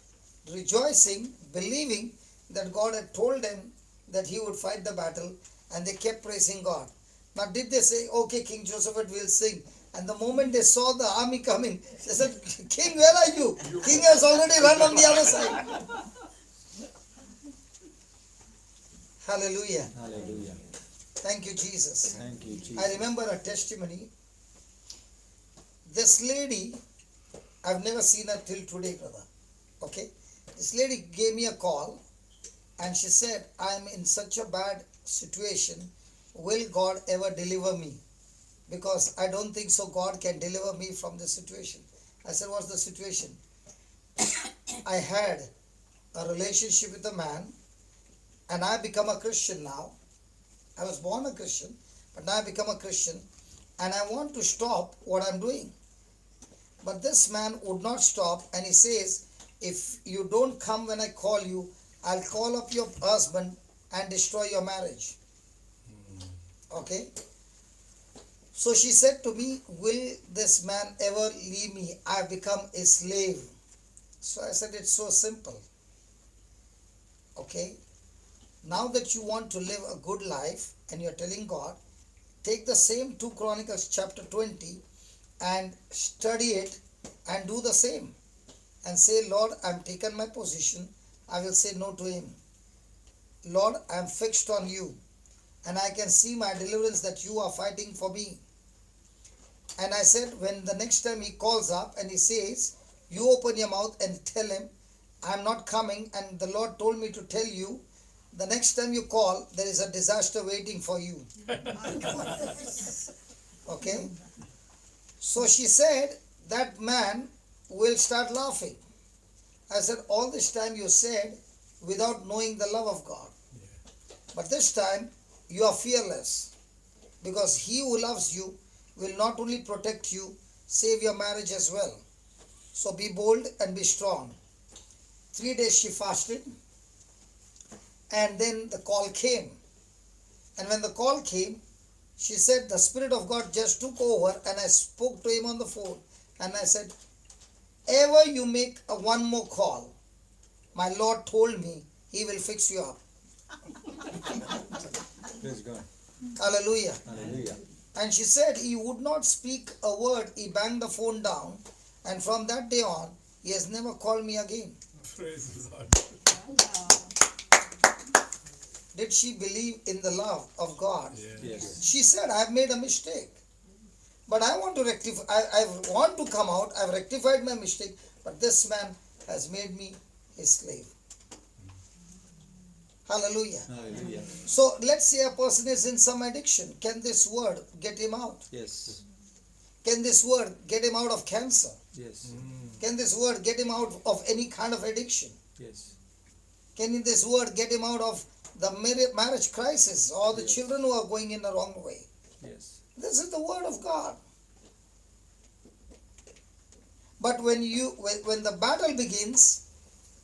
rejoicing, believing that God had told them that he would fight the battle, and they kept praising God. Now, did they say, okay, King Josephat, we'll sing? And the moment they saw the army coming, they said, King, where are you? King has already run on the other side. Hallelujah. Hallelujah. Thank you, Jesus. Thank you, Jesus. I remember a testimony. This lady, I've never seen her till today, brother. Okay? This lady gave me a call and she said, I'm in such a bad situation. Will God ever deliver me? Because I don't think so God can deliver me from this situation. I said, what's the situation? I had a relationship with a man and I become a Christian now. I was born a Christian, but now I become a Christian and I want to stop what I'm doing. But this man would not stop and he says, if you don't come when I call you, I'll call up your husband and destroy your marriage. Okay? So she said to me, will this man ever leave me? I've become a slave. So I said, it's so simple. Okay? Now that you want to live a good life and you're telling God, take the same 2 Chronicles chapter 20 and study it and do the same. And say, Lord, I'm taken my position. I will say no to him. Lord, I'm fixed on you. And I can see my deliverance that you are fighting for me. And I said, when the next time he calls up and he says, you open your mouth and tell him, I'm not coming and the Lord told me to tell you, the next time you call, there is a disaster waiting for you. Okay? So she said, that man will start laughing. I said, all this time you said, without knowing the love of God. But this time, you are fearless. Because he who loves you will not only protect you, save your marriage as well. So be bold and be strong. 3 days she fasted. And then the call came. And when the call came, she said, the Spirit of God just took over and I spoke to him on the phone. And I said, ever you make one more call, my Lord told me he will fix you up. Praise God. Hallelujah. Hallelujah. And she said he would not speak a word. He banged the phone down. And from that day on, he has never called me again. Praise the Lord. Did she believe in the love of God? Yes. She said, I've made a mistake. But I want to rectify, I want to come out. I've rectified my mistake. But this man has made me his slave. Hallelujah. Hallelujah. So let's say a person is in some addiction. Can this word get him out? Yes. Can this word get him out of cancer? Yes. Can this word get him out of any kind of addiction? Yes. Can this word get him out of the marriage crisis or the children who are going in the wrong way? Yes. This is the word of God. But when the battle begins,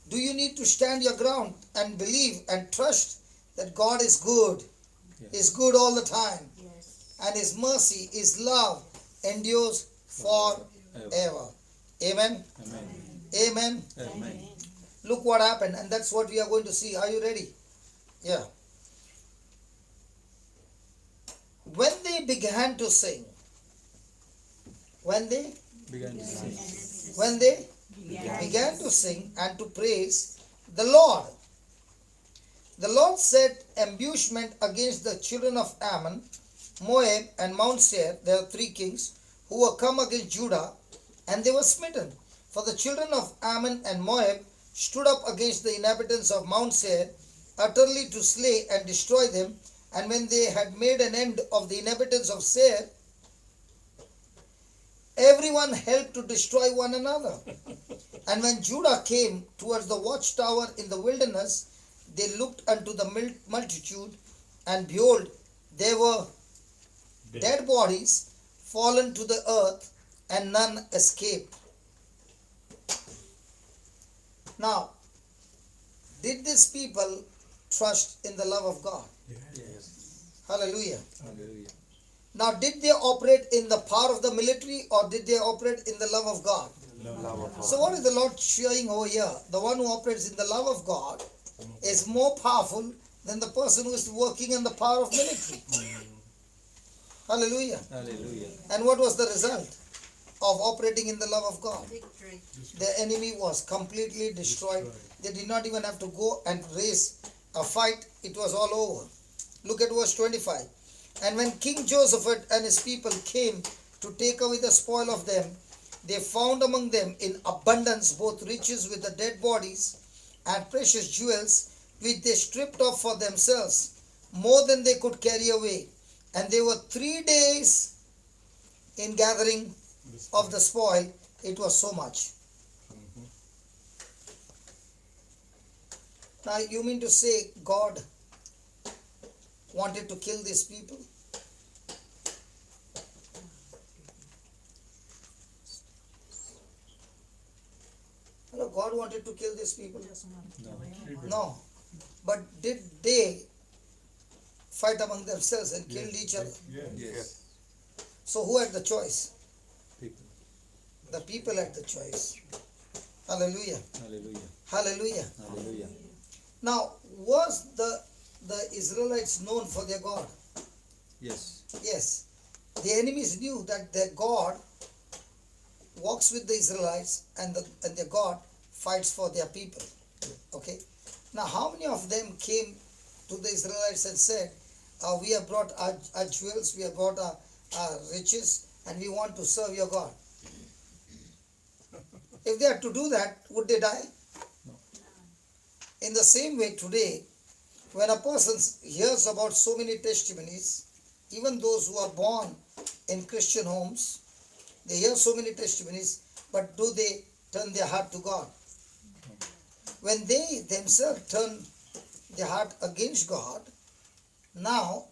do you need to stand your ground and believe and trust that God is good? Yes. Is good all the time. Yes. And his mercy, his love endures forever. Amen. Amen. Amen. Amen. Look what happened, and that's what we are going to see. Are you ready? Yeah. When they began to sing, when they Began to sing. began to sing and to praise the Lord, the Lord set ambushment against the children of Ammon, Moab, and Mount Seir. There are 3 kings who were come against Judah, and they were smitten. For the children of Ammon and Moab stood up against the inhabitants of Mount Seir, utterly to slay and destroy them. And when they had made an end of the inhabitants of Seir, everyone helped to destroy one another. And when Judah came towards the watchtower in the wilderness, they looked unto the multitude, and behold, there were dead bodies fallen to the earth, and none escaped. Now, did these people trust in the love of God? Yes. Hallelujah. Hallelujah. Now, did they operate in the power of the military, or did they operate in the love of God? Love of God. So what is the Lord showing over here? The one who operates in the love of God is more powerful than the person who is working in the power of military. Hallelujah. Hallelujah. And what was the result of operating in the love of God? Victory. The enemy was completely destroyed. They did not even have to go and raise a fight. It was all over. Look at verse 25. And when King Josaphat and his people came to take away the spoil of them, they found among them in abundance both riches with the dead bodies and precious jewels, which they stripped off for themselves, more than they could carry away. And they were 3 days in gathering of the spoil. It was so much. Now you mean to say God wanted to kill these people? Hello, God wanted to kill these people? No. But did they fight among themselves and killed each other? Yes. So who had the choice? People. The people had the choice. Hallelujah. Hallelujah. Hallelujah. Hallelujah. Now, was the Israelites known for their God? Yes. Yes. The enemies knew that their God walks with the Israelites, and their God fights for their people. Okay. Now, how many of them came to the Israelites and said, we have brought our jewels, we have brought our riches, and we want to serve your God? If they had to do that, would they die? No. In the same way today, when a person hears about so many testimonies, even those who are born in Christian homes, they hear so many testimonies, but do they turn their heart to God? When they themselves turn their heart against God, now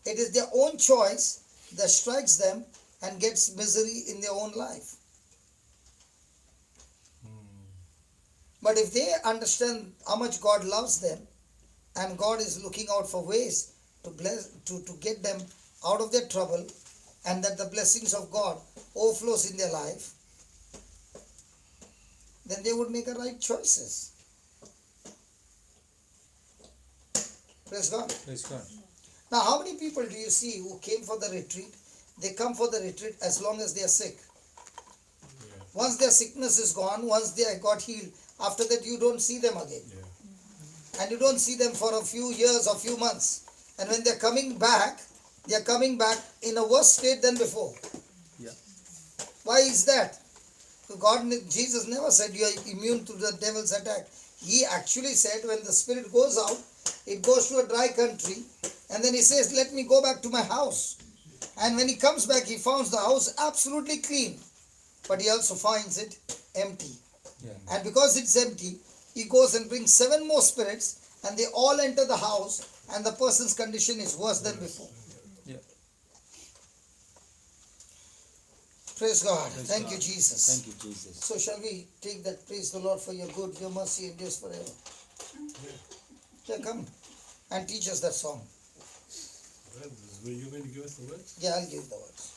it is their own choice that strikes them and gets misery in their own life. But if they understand how much God loves them, and God is looking out for ways to bless, to get them out of their trouble, and that the blessings of God overflows in their life, then they would make a right choices. Praise God. Praise God. Now, how many people do you see who came for the retreat? They come for the retreat as long as they are sick. Once their sickness is gone, once they got healed, after that you don't see them again. And you don't see them for a few years or few months. And when they're coming back, they're coming back in a worse state than before. Yeah. Why is that? Jesus never said you are immune to the devil's attack. He actually said when the spirit goes out, it goes to a dry country, and then he says, let me go back to my house. And when he comes back, he finds the house absolutely clean, but he also finds it empty. Yeah. And because it's empty, he goes and brings 7 more spirits, and they all enter the house, and the person's condition is worse than before. Yeah. Praise God. Praise Thank God. you, Jesus. Thank you, Jesus. So shall we take that? Praise the Lord for your good, your mercy endures forever. Yeah, come and teach us that song. Were you going to give us the words? Yeah, I'll give the words.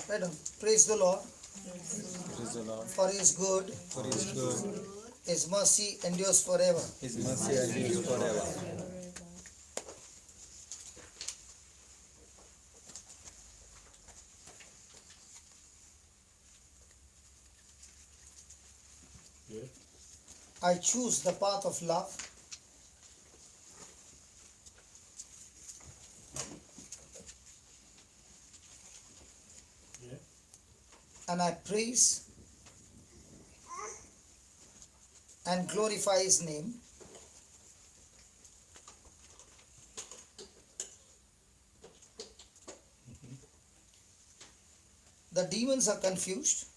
Right on. Praise the Lord, Praise the Lord. for He is good, For His good, His mercy endures forever. His mercy endures forever. I choose the path of love. Yeah. And I praise and glorify His name. The demons are confused.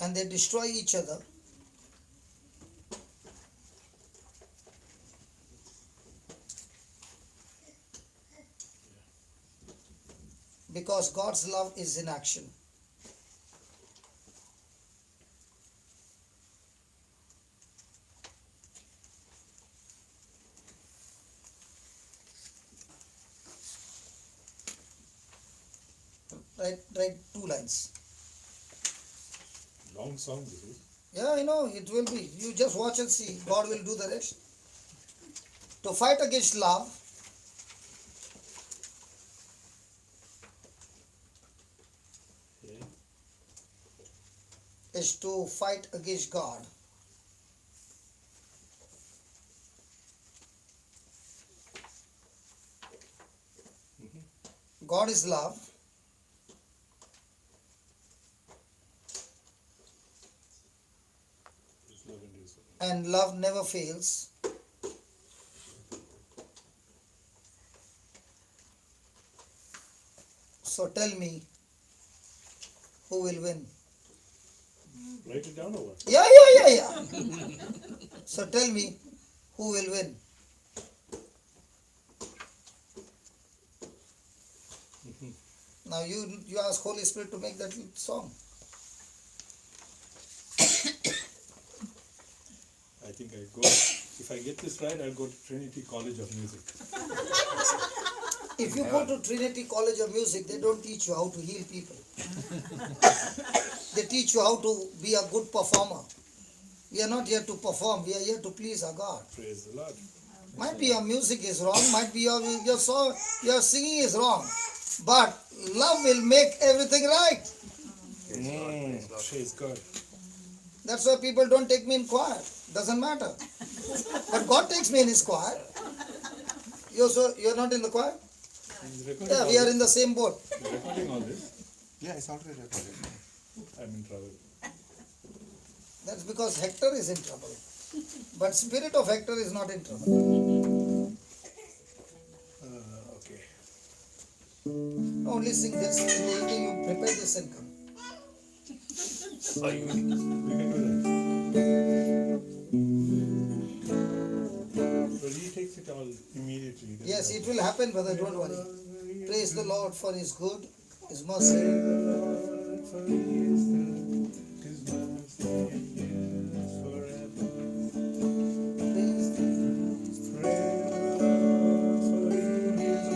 And they destroy each other. Because God's love is in action. Write 2 lines. Long song this is. Yeah, I know, it will be. You just watch and see. God will do the rest. To fight against love Yeah. is to fight against God. God is love. It's love and Jesus. And love never fails. So tell me, who will win? Write it down or what? Yeah. So tell me, who will win? Now you ask Holy Spirit to make that song. I think I go. If I get this right, I'll go to Trinity College of Music. If you go to Trinity College of Music, they don't teach you how to heal people. They teach you how to be a good performer. We are not here to perform, we are here to please our God. Praise the Lord. Might be your music is wrong, might be your song, your singing is wrong, but love will make everything right. Praise God. That's why people don't take me in choir. Doesn't matter. But God takes me in His choir. You're not in the choir? He's recording Yeah, all we are this. in the same boat. He's recording all this. Yeah, it's already recorded. I'm in trouble. That's because Hector is in trouble. But spirit of Hector is not in trouble. Okay. Only sing this. In the evening you prepare this and come. We can do that. But he takes it all immediately. Yes, it will happen, brother, don't worry. Praise the Lord for His good, His mercy. For he is good, his mercy endures forever. Praise the Praise the Lord, for he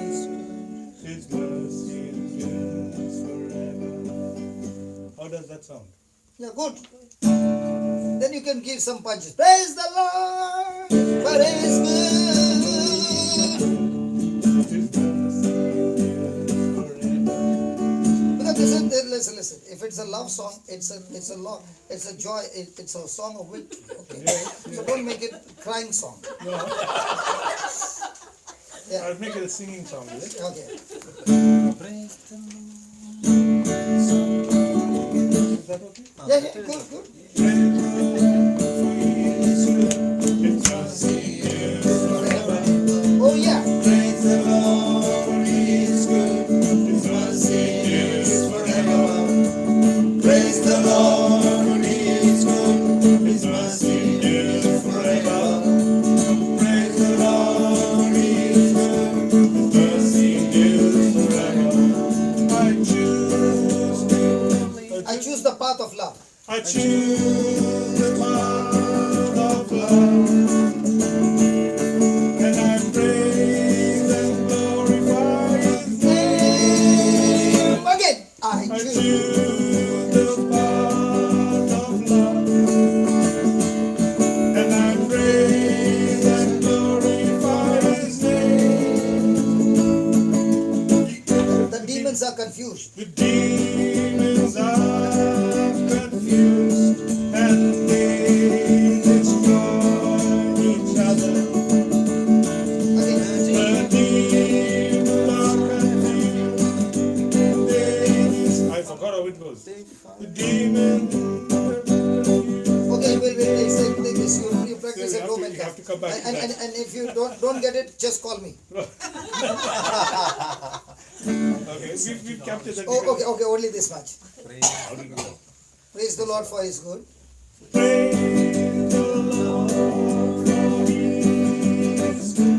is good, his mercy endures forever. How does that sound? Yeah, good. Then you can give some punches. Praise the Lord, for He is good. His mercy endures forever. Because listen. If it's a love song, it's a joy. It's a song of victory. Okay, so don't make it a crying song. No, Yeah. I'll make it a singing song, is it? Okay. Praise the Is that okay? Yeah, good. Praise the Lord, for he is good, his mercy endures forever. Oh yeah. Praise the Lord, for he is good, his mercy endures forever. Praise the Lord, for he is good, his mercy endures forever. Praise the Lord, for he is good, his mercy endures forever. I choose the path of love. I choose the path of love, and I praise and glorify His name. Again, I I choose. choose the path of love, and I praise and glorify His name. are confused. The demons are confused and they destroy each other. Okay. The demons are confused. I forgot how it goes. The demons. Okay, wait, take this. You practice So at home and you have to come back to that. and if you don't get it, just call me. Okay, we've captured that. Okay, only this much. Praise Praise the Lord for His good. Praise the Lord for His good.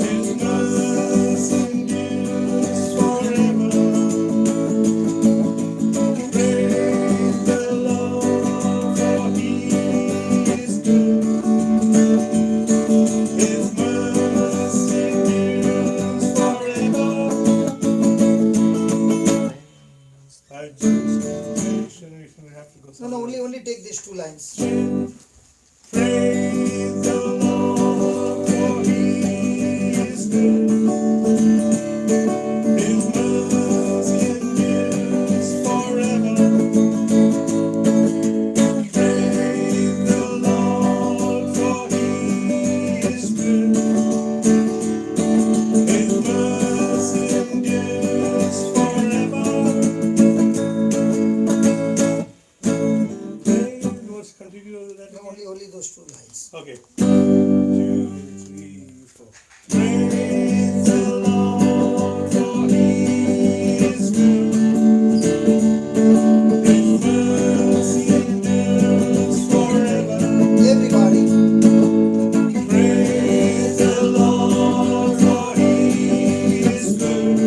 His mercy endures forever. Praise the Lord for His good. His mercy endures forever. I just we have to go. No, only take these two lines. Praise the Lord for His good. His mercy endures forever. Praise the Lord for His good. His mercy endures forever. Continue that. No, only those two lines. Okay. 2, 3, 4. Praise the Lord for His good. His mercy endures forever. Everybody. Praise the Lord for His good.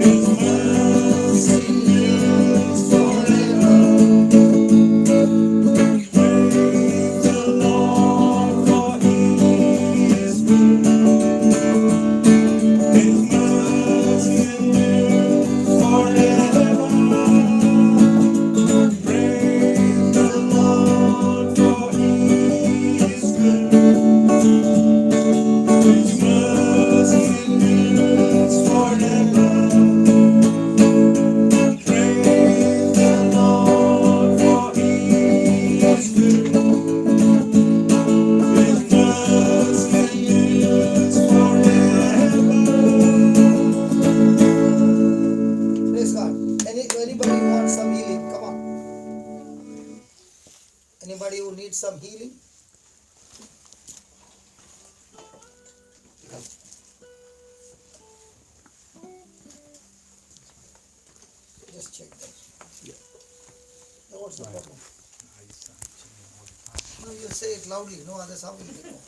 His mercy endures forever. Praise the Lord for His good. His mercy endures forever. Praise the Lord for His good. His mercy endures forever. Praise the Lord for His good. His mercy endures forever. Praise God. Anybody who wants some healing? Come on. Anybody who needs some healing? Come. Just check that. Now what's the problem? No, you say it loudly. No others how will they know?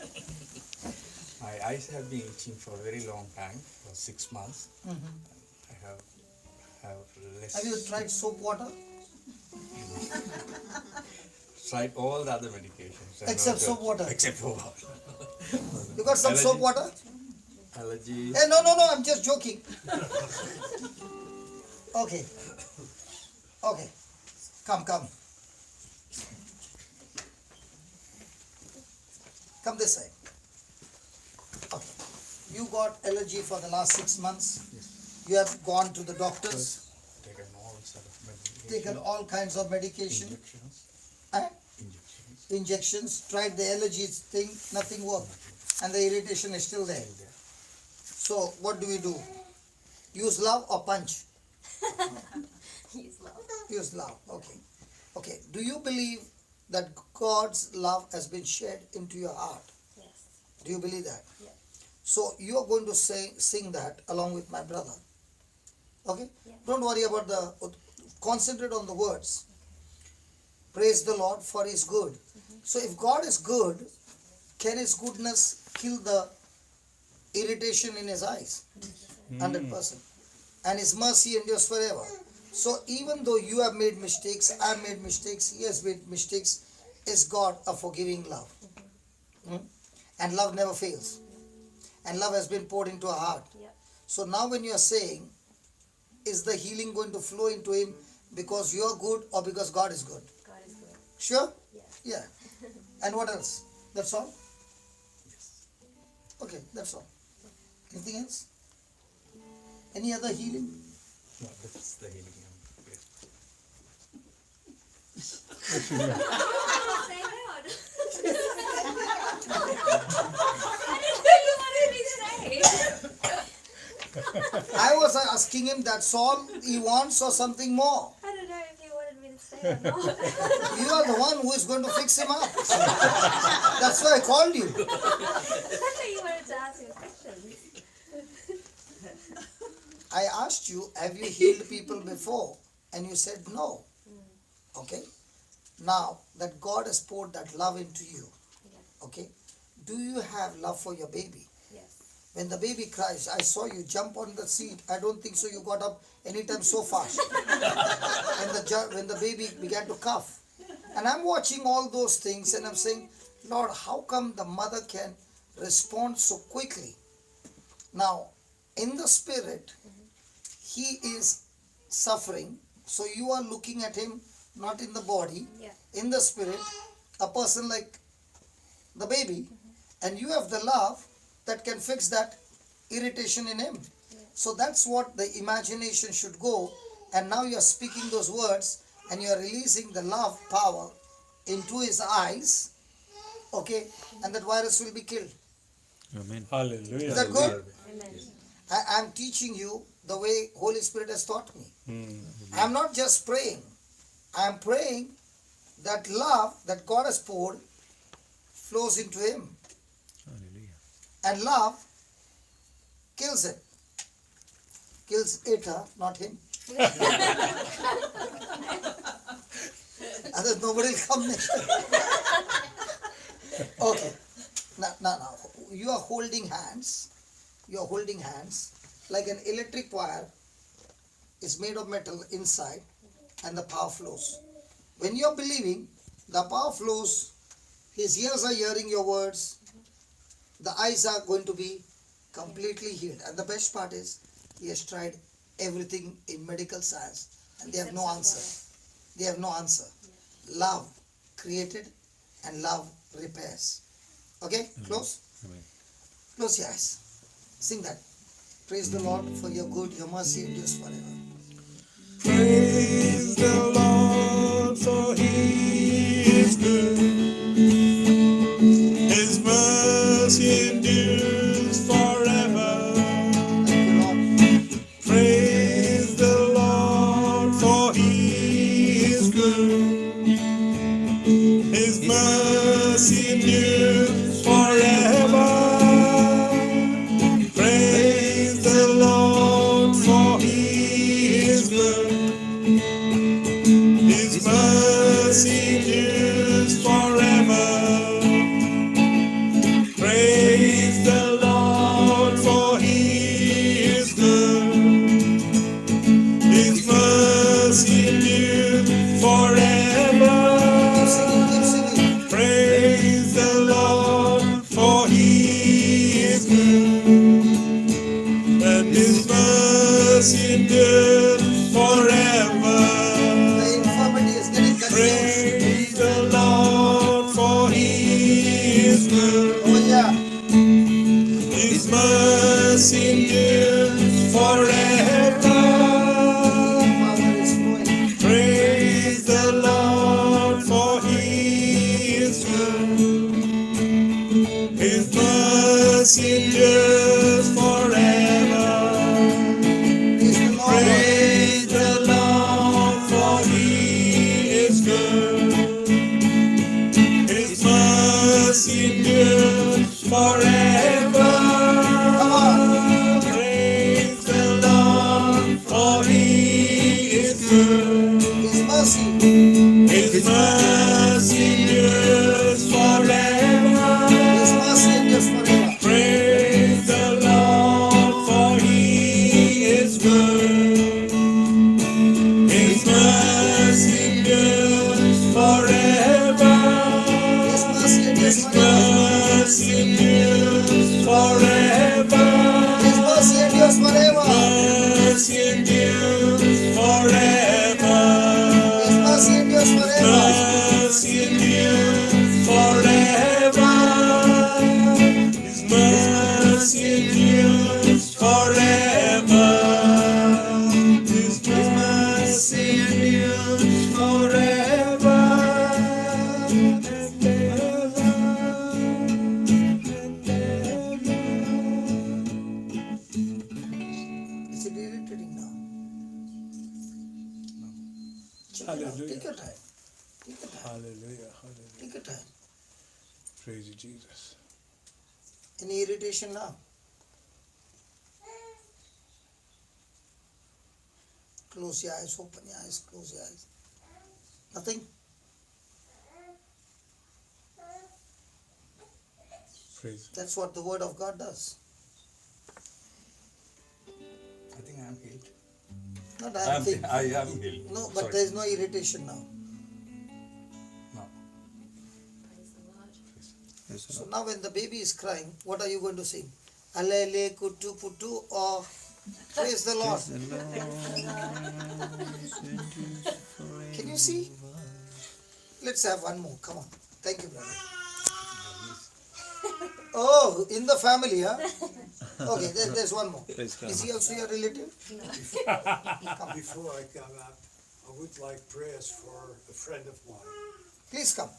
My eyes have been itching for a very long time, for 6 months. I have less. Have you tried soap water? Tried all the other medications. and Except not soap water. Except for water. You got some soap water? Allergies. Hey, no, I'm just joking. Okay. Come. Come this side. Okay. You got allergy for the last 6 months. Yes. You have gone to the doctors, Taken all sort of medication. taken all kinds of medication Injections. and Injections. injections, tried the allergy thing, nothing worked. And the irritation is still there. So what do we do? Use love or punch? He's love. Use love. Okay. Do you believe that God's love has been shed into your heart? Yes. Do you believe that? Yeah. So you are going to sing that along with my brother. Okay? Yeah. Don't worry about concentrate on the words. Praise the Lord for His good. So if God is good, can His goodness kill the irritation in His eyes? 100%. And His mercy endures forever. So even though you have made mistakes, I have made mistakes, He has made mistakes, is God a forgiving love. And love never fails. And love has been poured into our heart. Yeah. So now when you are saying, is the healing going to flow into him because you are good or because God is good? God is good. Sure? Yes. Yeah. And what else? That's all? Okay, that's all. Anything else? Any other healing? No, that's the healing. Yeah. Say God. I didn't know you wanted me to say. I was asking him that's all he wants or something more. I don't know if you wanted me to say or not. You are the one who is going to fix him up. That's why I called you. I thought you wanted to ask me a question. I asked you, have you healed people before? And you said no. Okay? Now that God has poured that love into you, okay? Do you have love for your baby? Yes. When the baby cries, I saw you jump on the seat. I don't think so you got up anytime so fast. when the baby began to cough. And I'm watching all those things and I'm saying, Lord, how come the mother can respond so quickly? Now, in the spirit, he is suffering. So you are looking at him, not in the body, Yeah. in the spirit, a person like the baby. And you have the love that can fix that irritation in him. So that's what the imagination should go. And now you are speaking those words and you are releasing the love power into his eyes. Okay, and that virus will be killed. Amen. Hallelujah. Is that good? Amen. I am teaching you the way Holy Spirit has taught me. I am not just praying. I am praying that love that God has poured flows into him. Hallelujah. And love kills him. Kills it, not him. Otherwise nobody will come next time. Okay. Now. You are holding hands. You are holding hands like an electric wire is made of metal inside and the power flows. When you are believing, the power flows. His ears are hearing your words. The eyes are going to be completely healed. And the best part is, he has tried everything in medical science and they have no answer. They have no answer. Love created and love repairs. Okay, close. Amen. Close your eyes. Sing that. Praise the Lord for your good, your mercy endures forever. Praise the Lord, for he is good. His mercy endures forever. Thank you, Lord. Praise the Lord, for he is good. His mercy endures forever. Praise the Lord, for he is good. His mercy endures forever. Praise the Lord, for he is good. His mercy endures forever. Keep singing. Praise the Lord, for he is good. And his mercy endures forever. The infirmity is getting confused. Praise the Lord, for he is good. Oh yeah. His mercy endures forever. Power is flowing. Praise the Lord, for he is good. His mercy endures forever. Praise the Lord. Praise the Lord, for he is good. His mercy endures forever. Come on. Praise the Lord, for he is good. His mercy. His mercy endures forever. His mercy endures forever. Praise the Lord, for he is good. His mercy endures forever. His mercy endures His forever. mercy endures forever. His mercy endures forever. Mercy endures forever. His mercy endures forever. Mercy endures forever. His mercy endures forever. Is it irritating now? Check it out. Hallelujah. Take your time. Take your time. Hallelujah. Hallelujah. Take your time. Praise you, Jesus. Any irritation now? Close your eyes, open your eyes, close your eyes. Nothing? Praise. That's what the Word of God does. I think I am healed. Not I think. I am healed. No, but Sorry. there is no irritation now. No. Praise the Lord. So now when the baby is crying, what are you going to sing? Alele kutu putu or praise the Lord. Can you see? Let's have one more. Come on. Thank you, brother. Oh, in the family, huh? Okay, there's one more. Is he also your relative? Before I come up, I would like prayers for a friend of mine. Please come.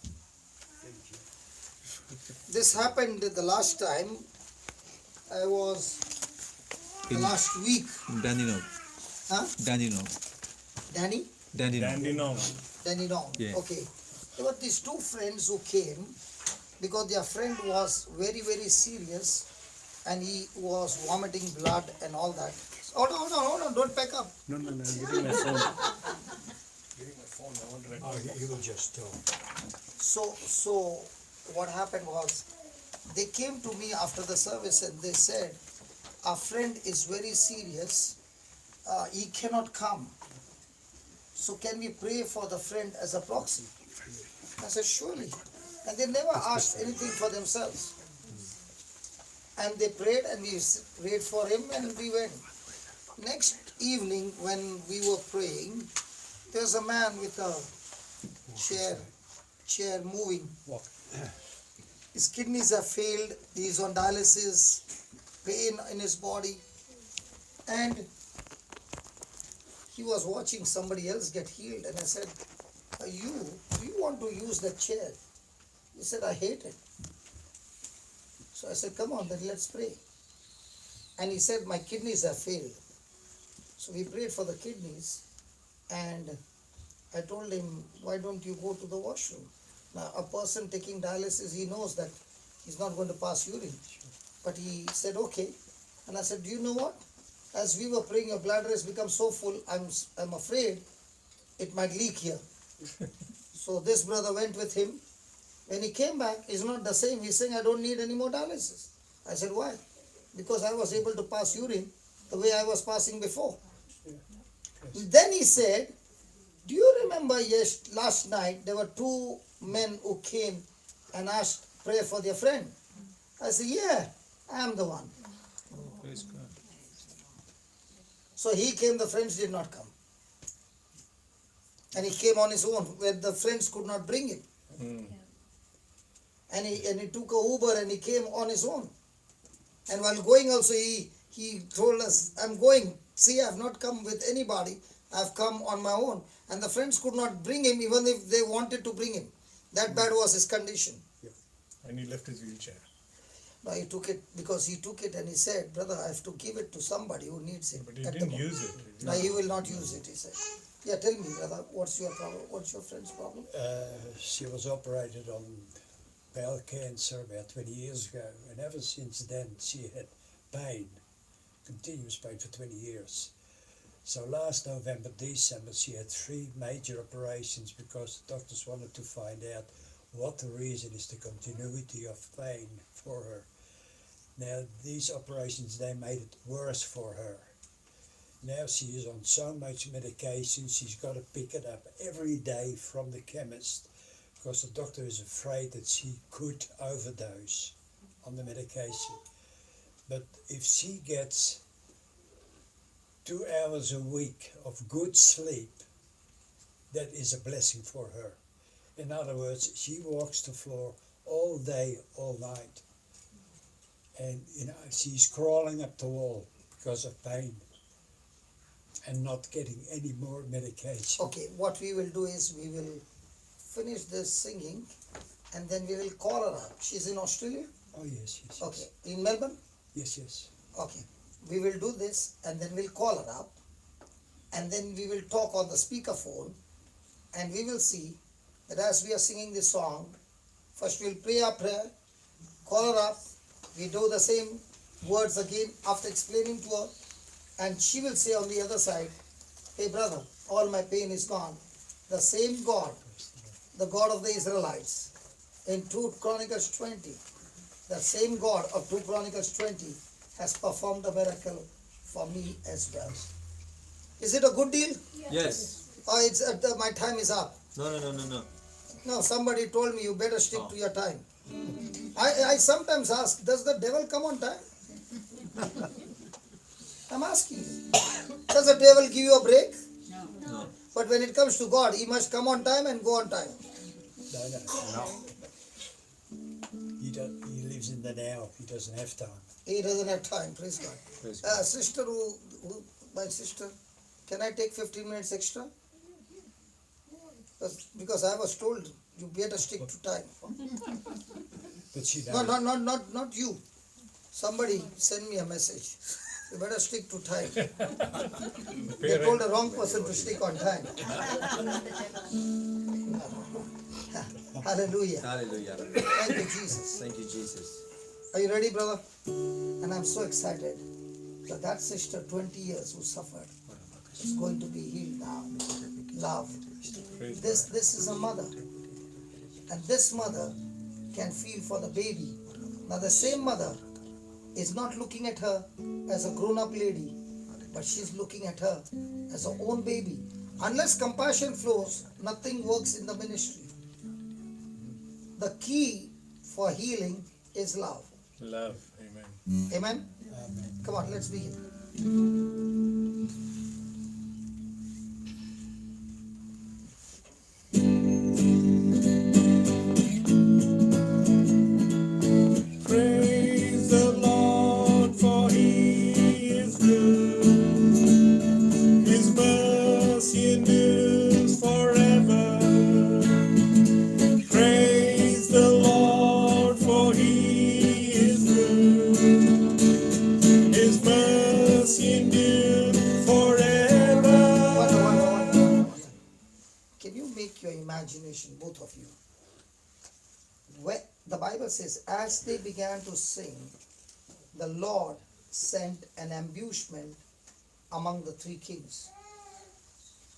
Thank you. This happened the last time. I was the last week. Danino. Huh? Danino. Danny? Danino. Danny Dong. Yeah. Okay. There were these two friends who came because their friend was very, very serious and he was vomiting blood and all that. Hold on, don't pack up. No, I'm getting my phone. Getting my phone. I want to record. Oh, he will just talk. So what happened was they came to me after the service and they said, our friend is very serious, he cannot come. So can we pray for the friend as a proxy? I said, surely. And they never asked anything for themselves. And they prayed and we prayed for him and we went. Next evening when we were praying, there was a man with a chair moving. His kidneys have failed, he's on dialysis, pain in his body. And he was watching somebody else get healed and I said, do you want to use that chair? He said, I hate it. So I said, come on, then let's pray. And he said, my kidneys have failed. So we prayed for the kidneys and I told him, why don't you go to the washroom? Now, a person taking dialysis, he knows that he's not going to pass urine. But he said, okay. And I said, do you know what? As we were praying, your bladder has become so full, I'm afraid it might leak here. So this brother went with him. When he came back, he's not the same. He's saying, I don't need any more dialysis. I said, why? Because I was able to pass urine the way I was passing before. Then he said, do you remember last night there were two men who came and asked prayer for their friend? I said, yeah, I am the one. Praise God. So he came, the friends did not come. And he came on his own, where the friends could not bring him. And he took a Uber and he came on his own. And while going also, he told us, I'm going. See, I have not come with anybody. I have come on my own. And the friends could not bring him even if they wanted to bring him. That bad was his condition. And he left his wheelchair. No, he took it because he took it and he said, brother, I have to give it to somebody who needs it. But he at the didn't moment." use it. No, he will not use it, he said. Yeah, tell me, brother, what's your problem? What's your friend's problem? She was operated on bowel cancer about 20 years ago, and ever since then she had pain, continuous pain for 20 years. So last November, December, she had 3 major operations because the doctors wanted to find out what the reason is, the continuity of pain for her. Now these operations, they made it worse for her. Now she is on so much medication, she's got to pick it up every day from the chemist because the doctor is afraid that she could overdose on the medication. But if she gets 2 hours a week of good sleep, that is a blessing for her. In other words, she walks the floor all day, all night. And she's crawling up the wall because of pain and not getting any more medication. Okay, what we will do is we will finish this singing and then we will call her up. She's in Australia? Oh yes, yes, yes. Okay, in Melbourne? Yes, yes. Okay, we will do this and then we'll call her up and then we will talk on the speakerphone and we will see that as we are singing this song, first we'll pray our prayer, call her up, we do the same words again after explaining to her, and she will say on the other side, hey brother, all my pain is gone. The same God, the God of the Israelites, in 2 Chronicles 20, the same God of 2 Chronicles 20 has performed a miracle for me as well. Is it a good deal? Yes. Or it's my time is up? No. No, somebody told me you better stick to your time. I sometimes ask, does the devil come on time? I'm asking you. Does the devil give you a break? No. But when it comes to God, he must come on time and go on time. No. He lives in the now. He doesn't have time. He doesn't have time, praise God. Praise God. Sister my sister, can I take 15 minutes extra? Because I was told you better stick to time. But she No, knows. not you. Somebody send me a message. You better stick to time. They told the wrong person to stick on time. Hallelujah. Hallelujah. Thank you, Jesus. Thank you, Jesus. Are you ready, brother? And I'm so excited that sister, 20 years, who suffered, is going to be healed now. Love. This is a mother. And this mother can feel for the baby. Now the same mother is not looking at her as a grown-up lady, but she's looking at her as her own baby. Unless compassion flows, nothing works in the ministry. The key for healing is love. Love. Amen. Amen? Amen. Come on, let's begin. Praise the Lord, for He is good. His mercy endures forever. Praise the Lord, for He is good. His mercy endures forever. Wonder. Can you make your imagination, both of you? Where the Bible says, as they began to sing, the Lord sent an ambushment among the three kings.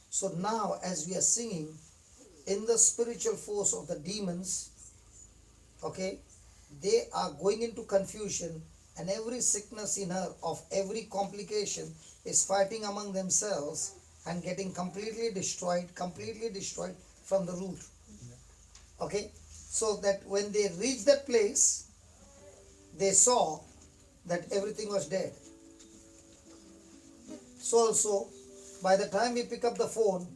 So now, as we are singing, in the spiritual force of the demons, okay, they are going into confusion, and every sickness in her, of every complication, is fighting among themselves and getting completely destroyed from the root. Okay, so that when they reached that place, they saw that everything was dead. So also, by the time we pick up the phone,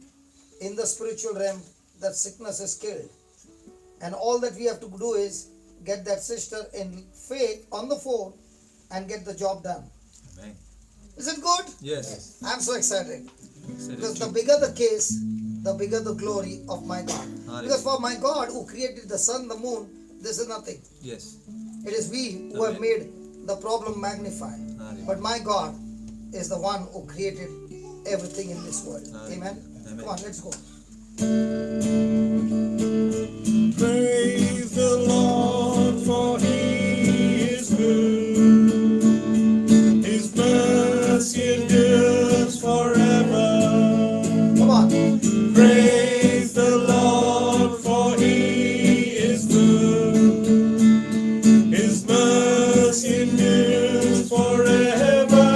in the spiritual realm, that sickness is killed. And all that we have to do is get that sister in faith on the phone and get the job done. Amen. Is it good? Yes. I'm so excited. Said it Because the true. bigger the case, the bigger the glory of my God. Hallelujah. Because for my God who created the sun, the moon, this is nothing. Yes. It is we who have Amen. made the problem magnify. Hallelujah. But my God is the one who created everything in this world. Hallelujah. Amen? Amen. Come on, let's go. Praise the Lord, for He is good. His mercy endures forever. Come on. Praise the Lord, for He is good. His mercy endures forever.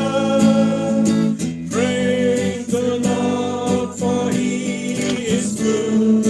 Praise the Lord, for He is good.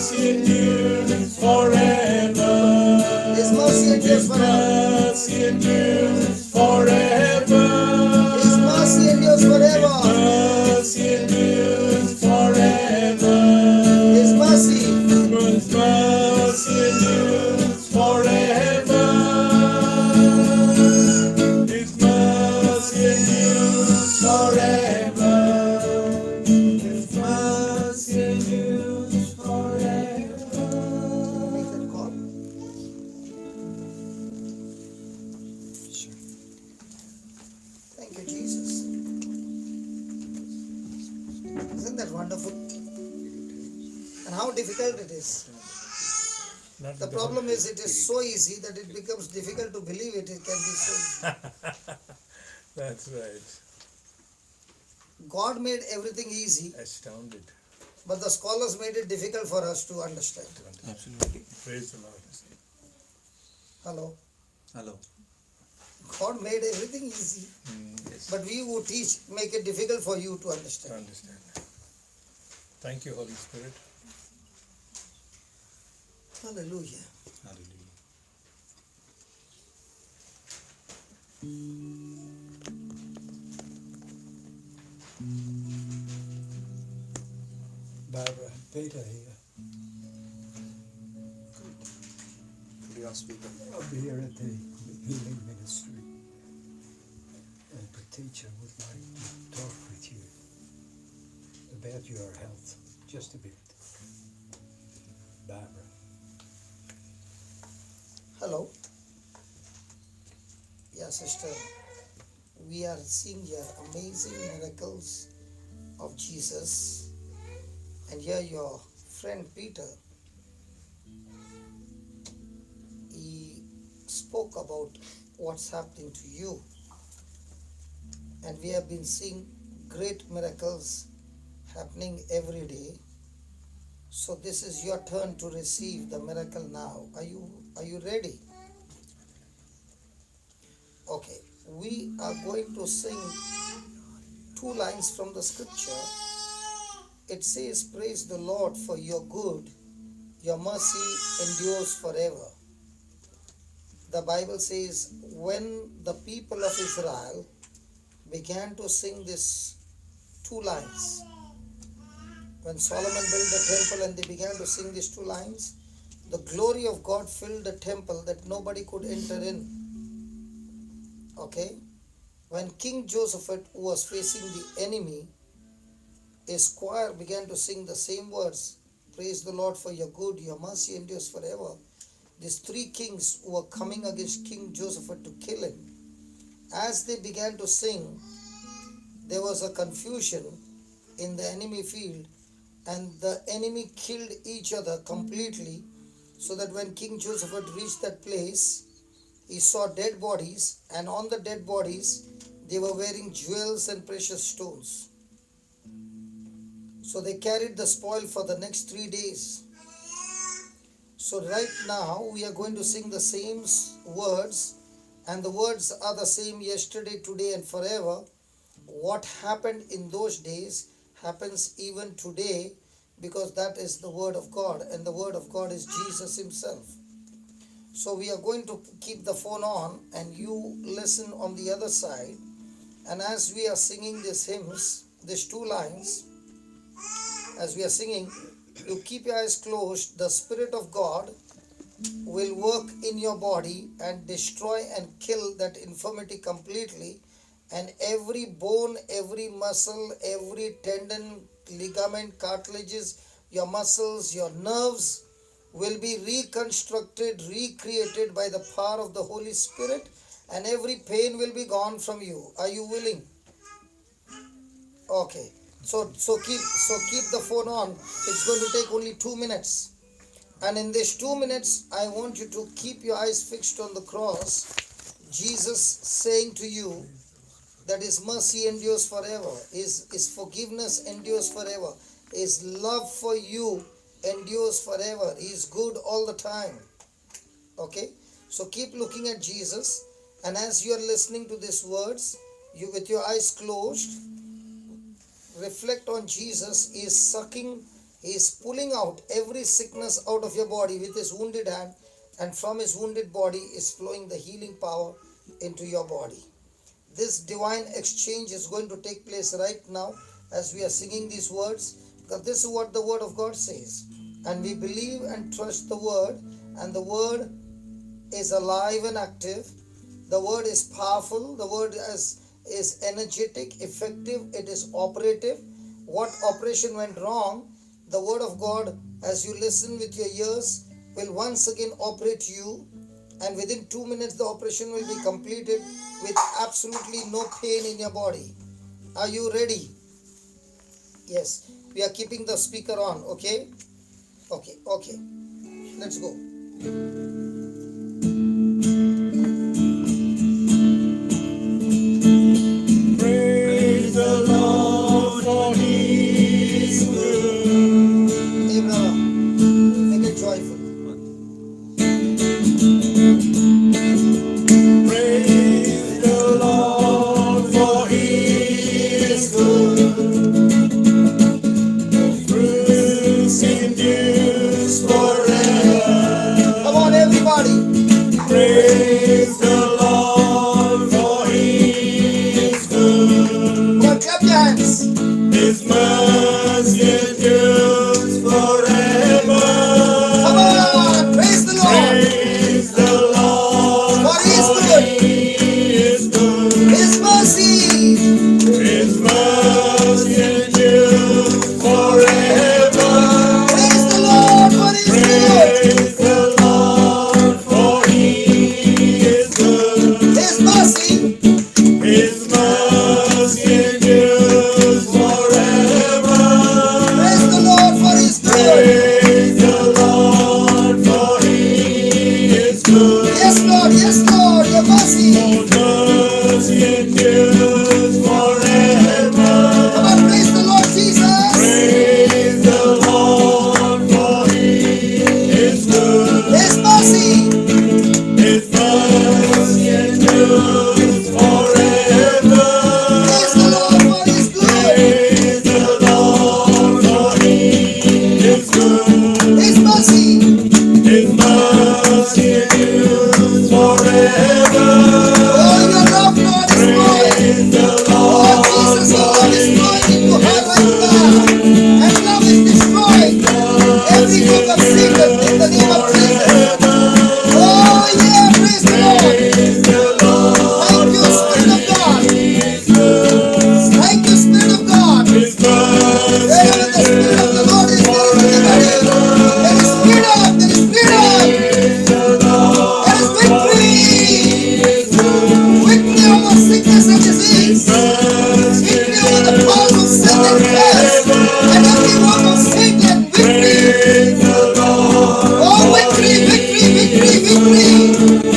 mercy endures forever. His mercy endures forever. Mercy endures forever. His mercy endures forever. Mercy endures forever. His mercy. His mercy endures forever. His mercy endures forever. His mercy endures forever. Make that call. Thank you, Jesus. Isn't that wonderful? And how difficult it is. The problem is it is so easy that it becomes difficult to believe it. It can be so easy. That's right. God made everything easy, Astounded. but the scholars made it difficult for us to understand. Absolutely. Praise the Lord. Hello. Hello. God made everything easy, Yes. but we who teach make it difficult for you to To understand. understand. Thank you, Holy Spirit. Hallelujah. Hallelujah. Barbara, Peter here. Could you speak up? I'll be here at the healing ministry. And the teacher would like to talk with you about your health, just a bit. Barbara. Hello. Yeah, sister. We are seeing here amazing miracles of Jesus. And here your friend Peter, he spoke about what's happening to you. And we have been seeing great miracles happening every day. So this is your turn to receive the miracle now. Are you ready? Okay. We are going to sing 2 lines from the scripture. It says, praise the Lord for your good. Your mercy endures forever. The Bible says, when the people of Israel began to sing these 2 lines, when Solomon built the temple and they began to sing these 2 lines, the glory of God filled the temple that nobody could enter in. Okay? When King Joseph was facing the enemy, a choir began to sing the same words. Praise the Lord for your good, your mercy endures forever. These 3 kings who were coming against King Joseph to kill him, as they began to sing, there was a confusion in the enemy field, and the enemy killed each other completely, so that when King Joseph had reached that place, he saw dead bodies, and on the dead bodies they were wearing jewels and precious stones. So they carried the spoil for the next 3 days. So right now we are going to sing the same words, and the words are the same yesterday, today and forever. What happened in those days happens even today, because that is the word of God, and the word of God is Jesus himself. So we are going to keep the phone on and you listen on the other side, and as we are singing these hymns, these 2 lines, as we are singing, you keep your eyes closed. The Spirit of God will work in your body and destroy and kill that infirmity completely, and every bone, every muscle, every tendon, ligament, cartilages, your muscles, your nerves will be reconstructed, recreated by the power of the Holy Spirit, and every pain will be gone from you. Are you willing? Okay. So keep the phone on. It's going to take only 2 minutes. And in these 2 minutes, I want you to keep your eyes fixed on the cross. Jesus saying to you that his mercy endures forever, his forgiveness endures forever, his love for you endures forever. He is good all the time. Okay? So keep looking at Jesus, and as you are listening to these words, you with your eyes closed, reflect on Jesus. He is sucking He is pulling out every sickness out of your body with his wounded hand, and from his wounded body is flowing the healing power into your body. This divine exchange is going to take place right now as we are singing these words, because this is what the word of God says. And we believe and trust the word, and the word is alive and active. The word is powerful. The word is energetic, effective. It is operative. What operation went wrong, the word of God, as you listen with your ears, will once again operate you, and within 2 minutes the operation will be completed with absolutely no pain in your body. Are you ready? Yes. We are keeping the speaker on, okay? Okay. Let's go. Praise the Lord for He is good. Hey brother, make it joyful. Praise the Lord for He is good. Fruits endures forever. Come on everybody. Praise the Lord for He is good. Come on, clap your hands. His mercy endures forever. Come on, praise the Lord. Praise the Lord For He is good. He is good. His mercy. His mercy endures forever. Praise the Lord for He is good. Praise the Lord for He is good. His mercy. His mercy endures forever. Praise the Lord for He is good. Praise the Lord for He is good. Yes Lord, your mercy. Mercy endures forever. Come on, praise the Lord Jesus. Praise the Lord for He is good. His mercy. His mercy endures forever. Praise the Lord for He is good. Praise the Lord for He is good. His mercy. His mercy endures forever. Oh, your love, Lord, is flowing. Praise the Oh, Lord Jesus, your for love is He flowing into her is right good. now. And love is destroying every yoke of Satan in the name of Jesus. Oh, yeah, praise the Lord. Praise the Lord Thank you, Spirit of God. is good. Thank you, Spirit of God. His mercy Wherever the Spirit of the Lord is, there is liberty. There is freedom. There is freedom. Praise the Lord There is victory. is good. Victory over sickness and disease. Mercy Victory over the powers of sin and curse. forever. And every work of Satan. Victory. Praise the Lord. Oh, victory, victory, victory, victory.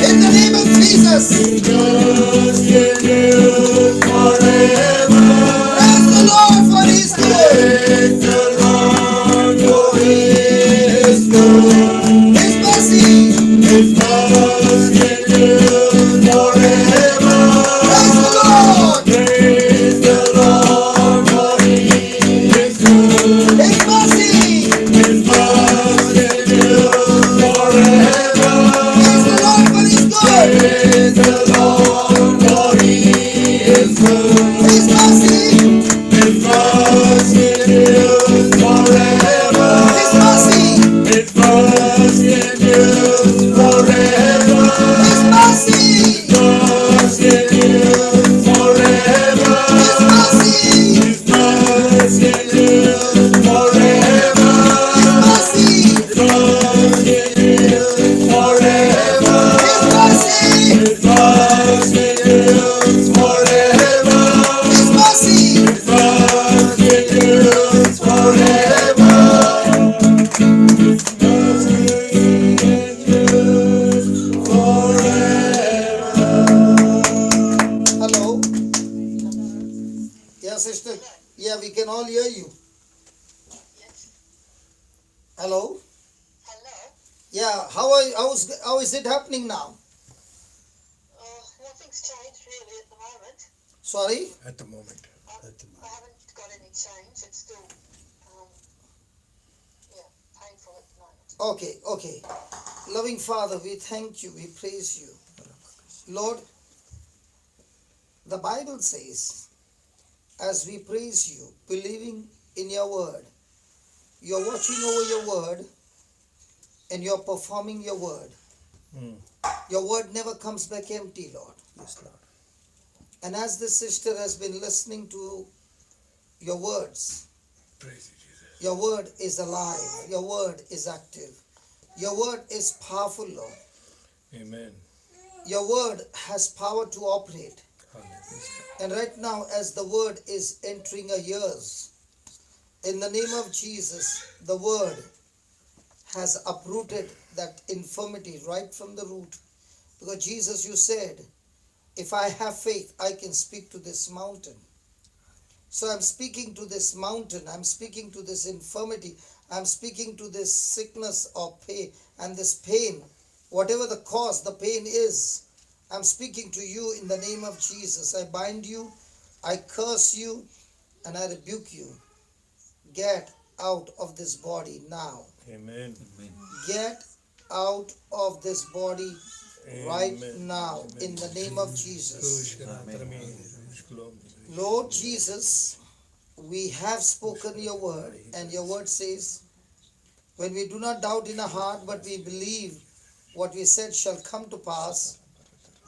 In the name of Jesus. Mercy endures forever. Praise the Lord for He is good. Praise the Lord for He is good. His mercy. His mercy endures forever. Praise the Lord. Praise the Lord for He is good. His mercy. His mercy endures forever. Praise the Lord for He is good. Praise the Lord for He is good. His mercy. His mercy endures forever. His mercy. His mercy endures forever. His mercy. Mercy endures forever. His mercy. His mercy endures forever. His mercy. Mercy endures forever. His mercy. His mercy endures forever. His mercy. Mercy endures forever. Mercy endures forever. Hello. Yeah, sister. Yeah, we can all hear you. Hello. Hello. Yeah. How is it happening now? Nothing's changed really at the moment. Sorry. At the moment. I haven't got any change. It's still Okay. Loving Father, we thank you, we praise you. Lord, the Bible says, as we praise you, believing in your word, you're watching over your word and you're performing your word. Your word never comes back empty, Lord. Yes, Lord. And as this sister has been listening to your words, Praise you, Jesus. your word is alive, your word is active, your word is powerful, Lord. Amen. Your word has power to operate. Hallelujah. And right now, as the word is entering our ears, in the name of Jesus, the word has uprooted that infirmity right from the root. Because Jesus, you said, if I have faith, I can speak to this mountain. So I'm speaking to this mountain, I'm speaking to this infirmity, I'm speaking to this sickness or pain, and this pain, whatever the cause, the pain is, I'm speaking to you in the name of Jesus. I bind you, I curse you, and I rebuke you. Get out of this body now. Amen. Get out of this body right Amen. now in the name of Jesus. Amen. Lord Jesus, we have spoken your word, and your word says, when we do not doubt in our heart, but we believe what we said shall come to pass,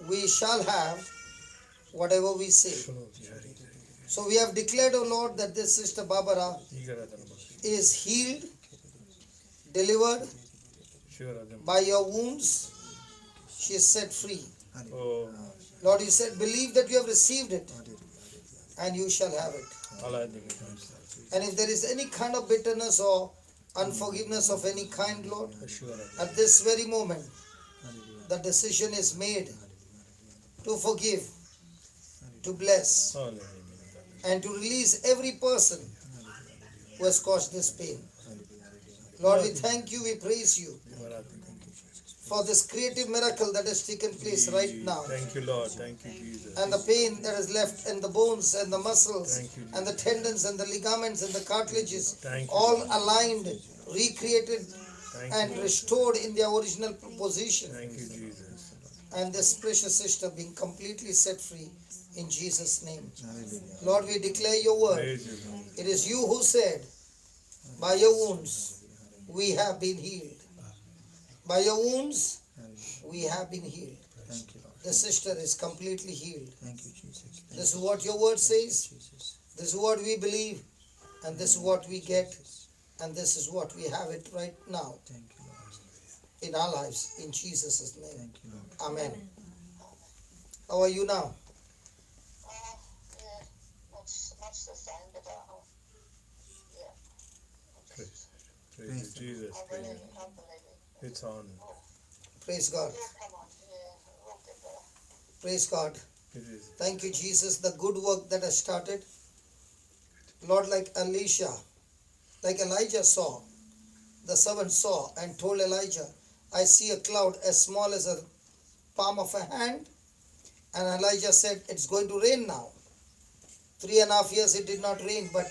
we shall have whatever we say. So we have declared, O Lord, that this sister Barbara is healed, delivered by your wounds. She is set free. Oh, Lord, you said, believe that you have received it, and you shall have it. And if there is any kind of bitterness or unforgiveness of any kind, Lord, at this very moment, the decision is made to forgive, to bless, and to release every person who has caused this pain. Lord, we thank you, we praise you for this creative miracle that has taken place right now. thank you, Lord. Thank you, Jesus. And the pain that is left in the bones and the muscles Thank you, and the tendons and the ligaments and the cartilages, Thank you, all Lord. aligned, recreated, Thank and you, Lord. restored in their original position. Thank you, Jesus. And this precious sister being completely set free in Jesus' name. Lord, we declare your word. Praise you, Lord. It is you who said, by your wounds we have been healed. By your wounds we have been healed. Thank you, Lord. The sister is completely healed. Thank you, Jesus. This is what your word says. Jesus. This is what we believe, and this is what we get, and this is what we have it right now Thank you, Lord. in our lives, in Jesus' name. Thank you, Lord. Amen. How are you now? Yeah, much the same, but yeah. Praise you, Jesus. I'm Praise really, you. I'm believing. It's on. Praise God. Yeah, come on, yeah, we'll get better. Praise God. It is. Thank you, Jesus. The good work that has started, Lord, like Elijah saw, the servant saw and told Elijah, I see a cloud as small as a palm of a hand. And Elijah said, it's going to rain now. 3.5 years it did not rain, but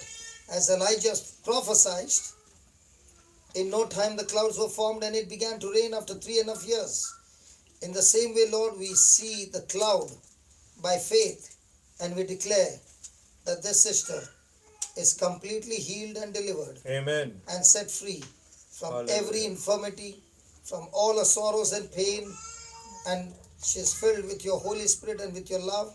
as Elijah prophesied, in no time the clouds were formed and it began to rain after 3.5 years. In the same way, Lord, we see the cloud by faith, and we declare that this sister is completely healed and delivered Amen. and set free from Hallelujah. every infirmity, from all her sorrows and pain, and she is filled with your Holy Spirit and with your love,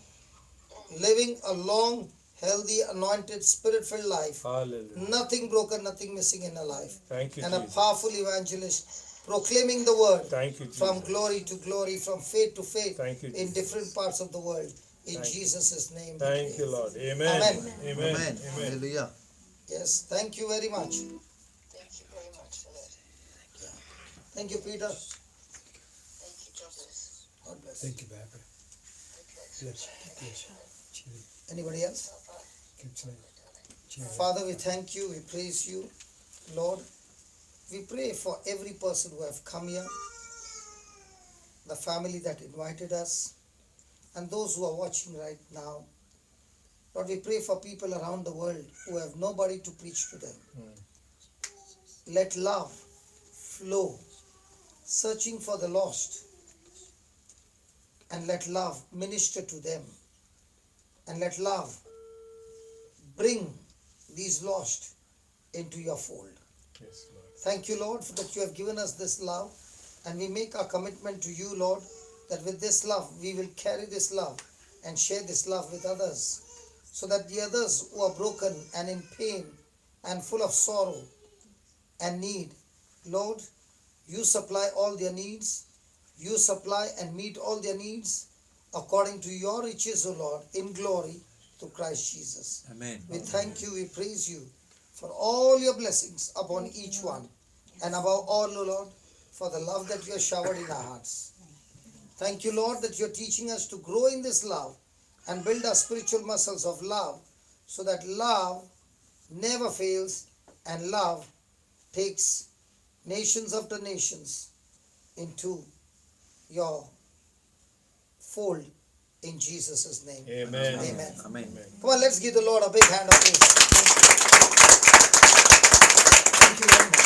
living a long, healthy, anointed, spirit-filled life. Hallelujah. Nothing broken, nothing missing in her life. Thank you, And a Jesus. powerful evangelist proclaiming the word Thank you, Jesus. from glory to glory, from faith to faith, Thank you, in Jesus. different parts of the world. In Thank you. Jesus' name. we Thank pray. you, Lord. Amen. Amen. Amen. Amen. Amen. Hallelujah. Yes, thank you very much. Thank you very much for that. Thank you, Peter. Thank you, God bless. God bless. Thank you, Barbara. Okay. Yes. Cheers. Anybody else? Keep sleep. Cheers. Father, we thank you, we praise you. Lord, we pray for every person who have come here, the family that invited us, and those who are watching right now. Lord, we pray for people around the world who have nobody to preach to them. Let love flow, searching for the lost, and let love minister to them, and let love bring these lost into your fold. Yes, Lord. Thank you, Lord, for that you have given us this love, and we make our commitment to you, Lord, that with this love we will carry this love and share this love with others, so that the others who are broken and in pain and full of sorrow and need, Lord, you supply all their needs. You supply and meet all their needs according to your riches, O Lord, in glory through Christ Jesus. Amen. We thank you, we praise you for all your blessings upon each one, and above all, O Lord, for the love that you have showered in our hearts. Thank you, Lord, that you are teaching us to grow in this love and build our spiritual muscles of love, so that love never fails and love takes nations after nations into your fold in Jesus' name. Amen. Amen. Amen. Come on, let's give the Lord a big hand of praise. Thank you very much.